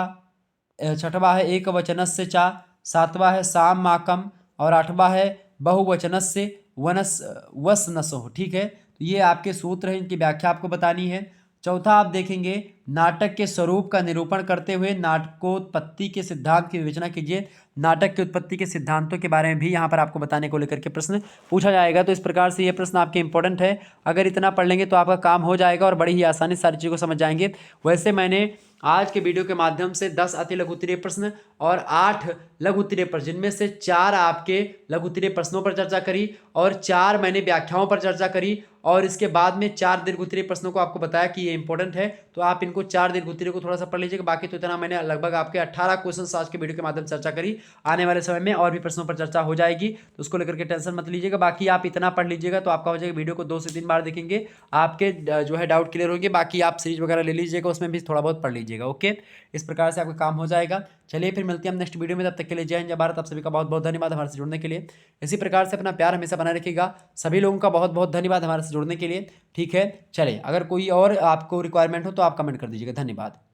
छठवा है एक वचनस्य चा, सातवां है साम माकम, और आठवां है बहुवचनस्य वनस वस नसो, ठीक है। तो ये आपके सूत्र हैं, इनकी व्याख्या आपको बतानी है। चौथा आप देखेंगे नाटक के स्वरूप का निरूपण करते हुए नाटकोत्पत्ति के सिद्धांत की विवेचना कीजिए। नाटक की उत्पत्ति के सिद्धांतों के बारे में भी यहाँ पर आपको बताने को लेकर के प्रश्न पूछा जाएगा। तो इस प्रकार से ये प्रश्न आपके इंपॉर्टेंट है, अगर इतना पढ़ लेंगे तो आपका काम हो जाएगा और बड़ी ही आसानी से सारी चीज़ों को समझ जाएंगे। वैसे मैंने आज के वीडियो के माध्यम से 10 अति लघु उत्तरीय प्रश्न और 8 लघु उत्तरीय प्रश्न, जिनमें से 4 आपके लघु उत्तरीय प्रश्नों पर चर्चा करी और 4 मैंने व्याख्याओं पर चर्चा करी, और इसके बाद में 4 दीर्घ उत्तरीय प्रश्नों को आपको बताया कि ये इंपॉर्टेंट है। तो आप इनको 4 दीर्घ उत्तरीय को थोड़ा सा पढ़ लीजिएगा। बाकी तो इतना मैंने लगभग आपके 18 क्वेश्चन आज के वीडियो के माध्यम से चर्चा करी। आने वाले समय में और भी प्रश्नों पर चर्चा हो जाएगी, तो उसको लेकर के टेंशन मत लीजिएगा। बाकी आप इतना पढ़ लीजिएगा तो आपका हो जाएगा। वीडियो को 2 से 3 बार देखेंगे, आपके जो है डाउट क्लियर होंगे। बाकी आप सीरीज वगैरह ले लीजिएगा, उसमें भी थोड़ा बहुत पढ़ लीजिएगा, ओके। इस प्रकार से आपका काम हो जाएगा। चलिए फिर मिलते हैं हम नेक्स्ट वीडियो में, तब तक के लिए जय हिंद जय भारत। आप सभी का बहुत बहुत धन्यवाद हमारे से जुड़ने के लिए। इसी प्रकार से अपना प्यार हमेशा बनाए रखिएगा। सभी लोगों का बहुत बहुत धन्यवाद हमारे से जुड़ने के लिए, ठीक है। चलिए, अगर कोई और आपको रिक्वायरमेंट हो तो आप कमेंट कर दीजिएगा। धन्यवाद।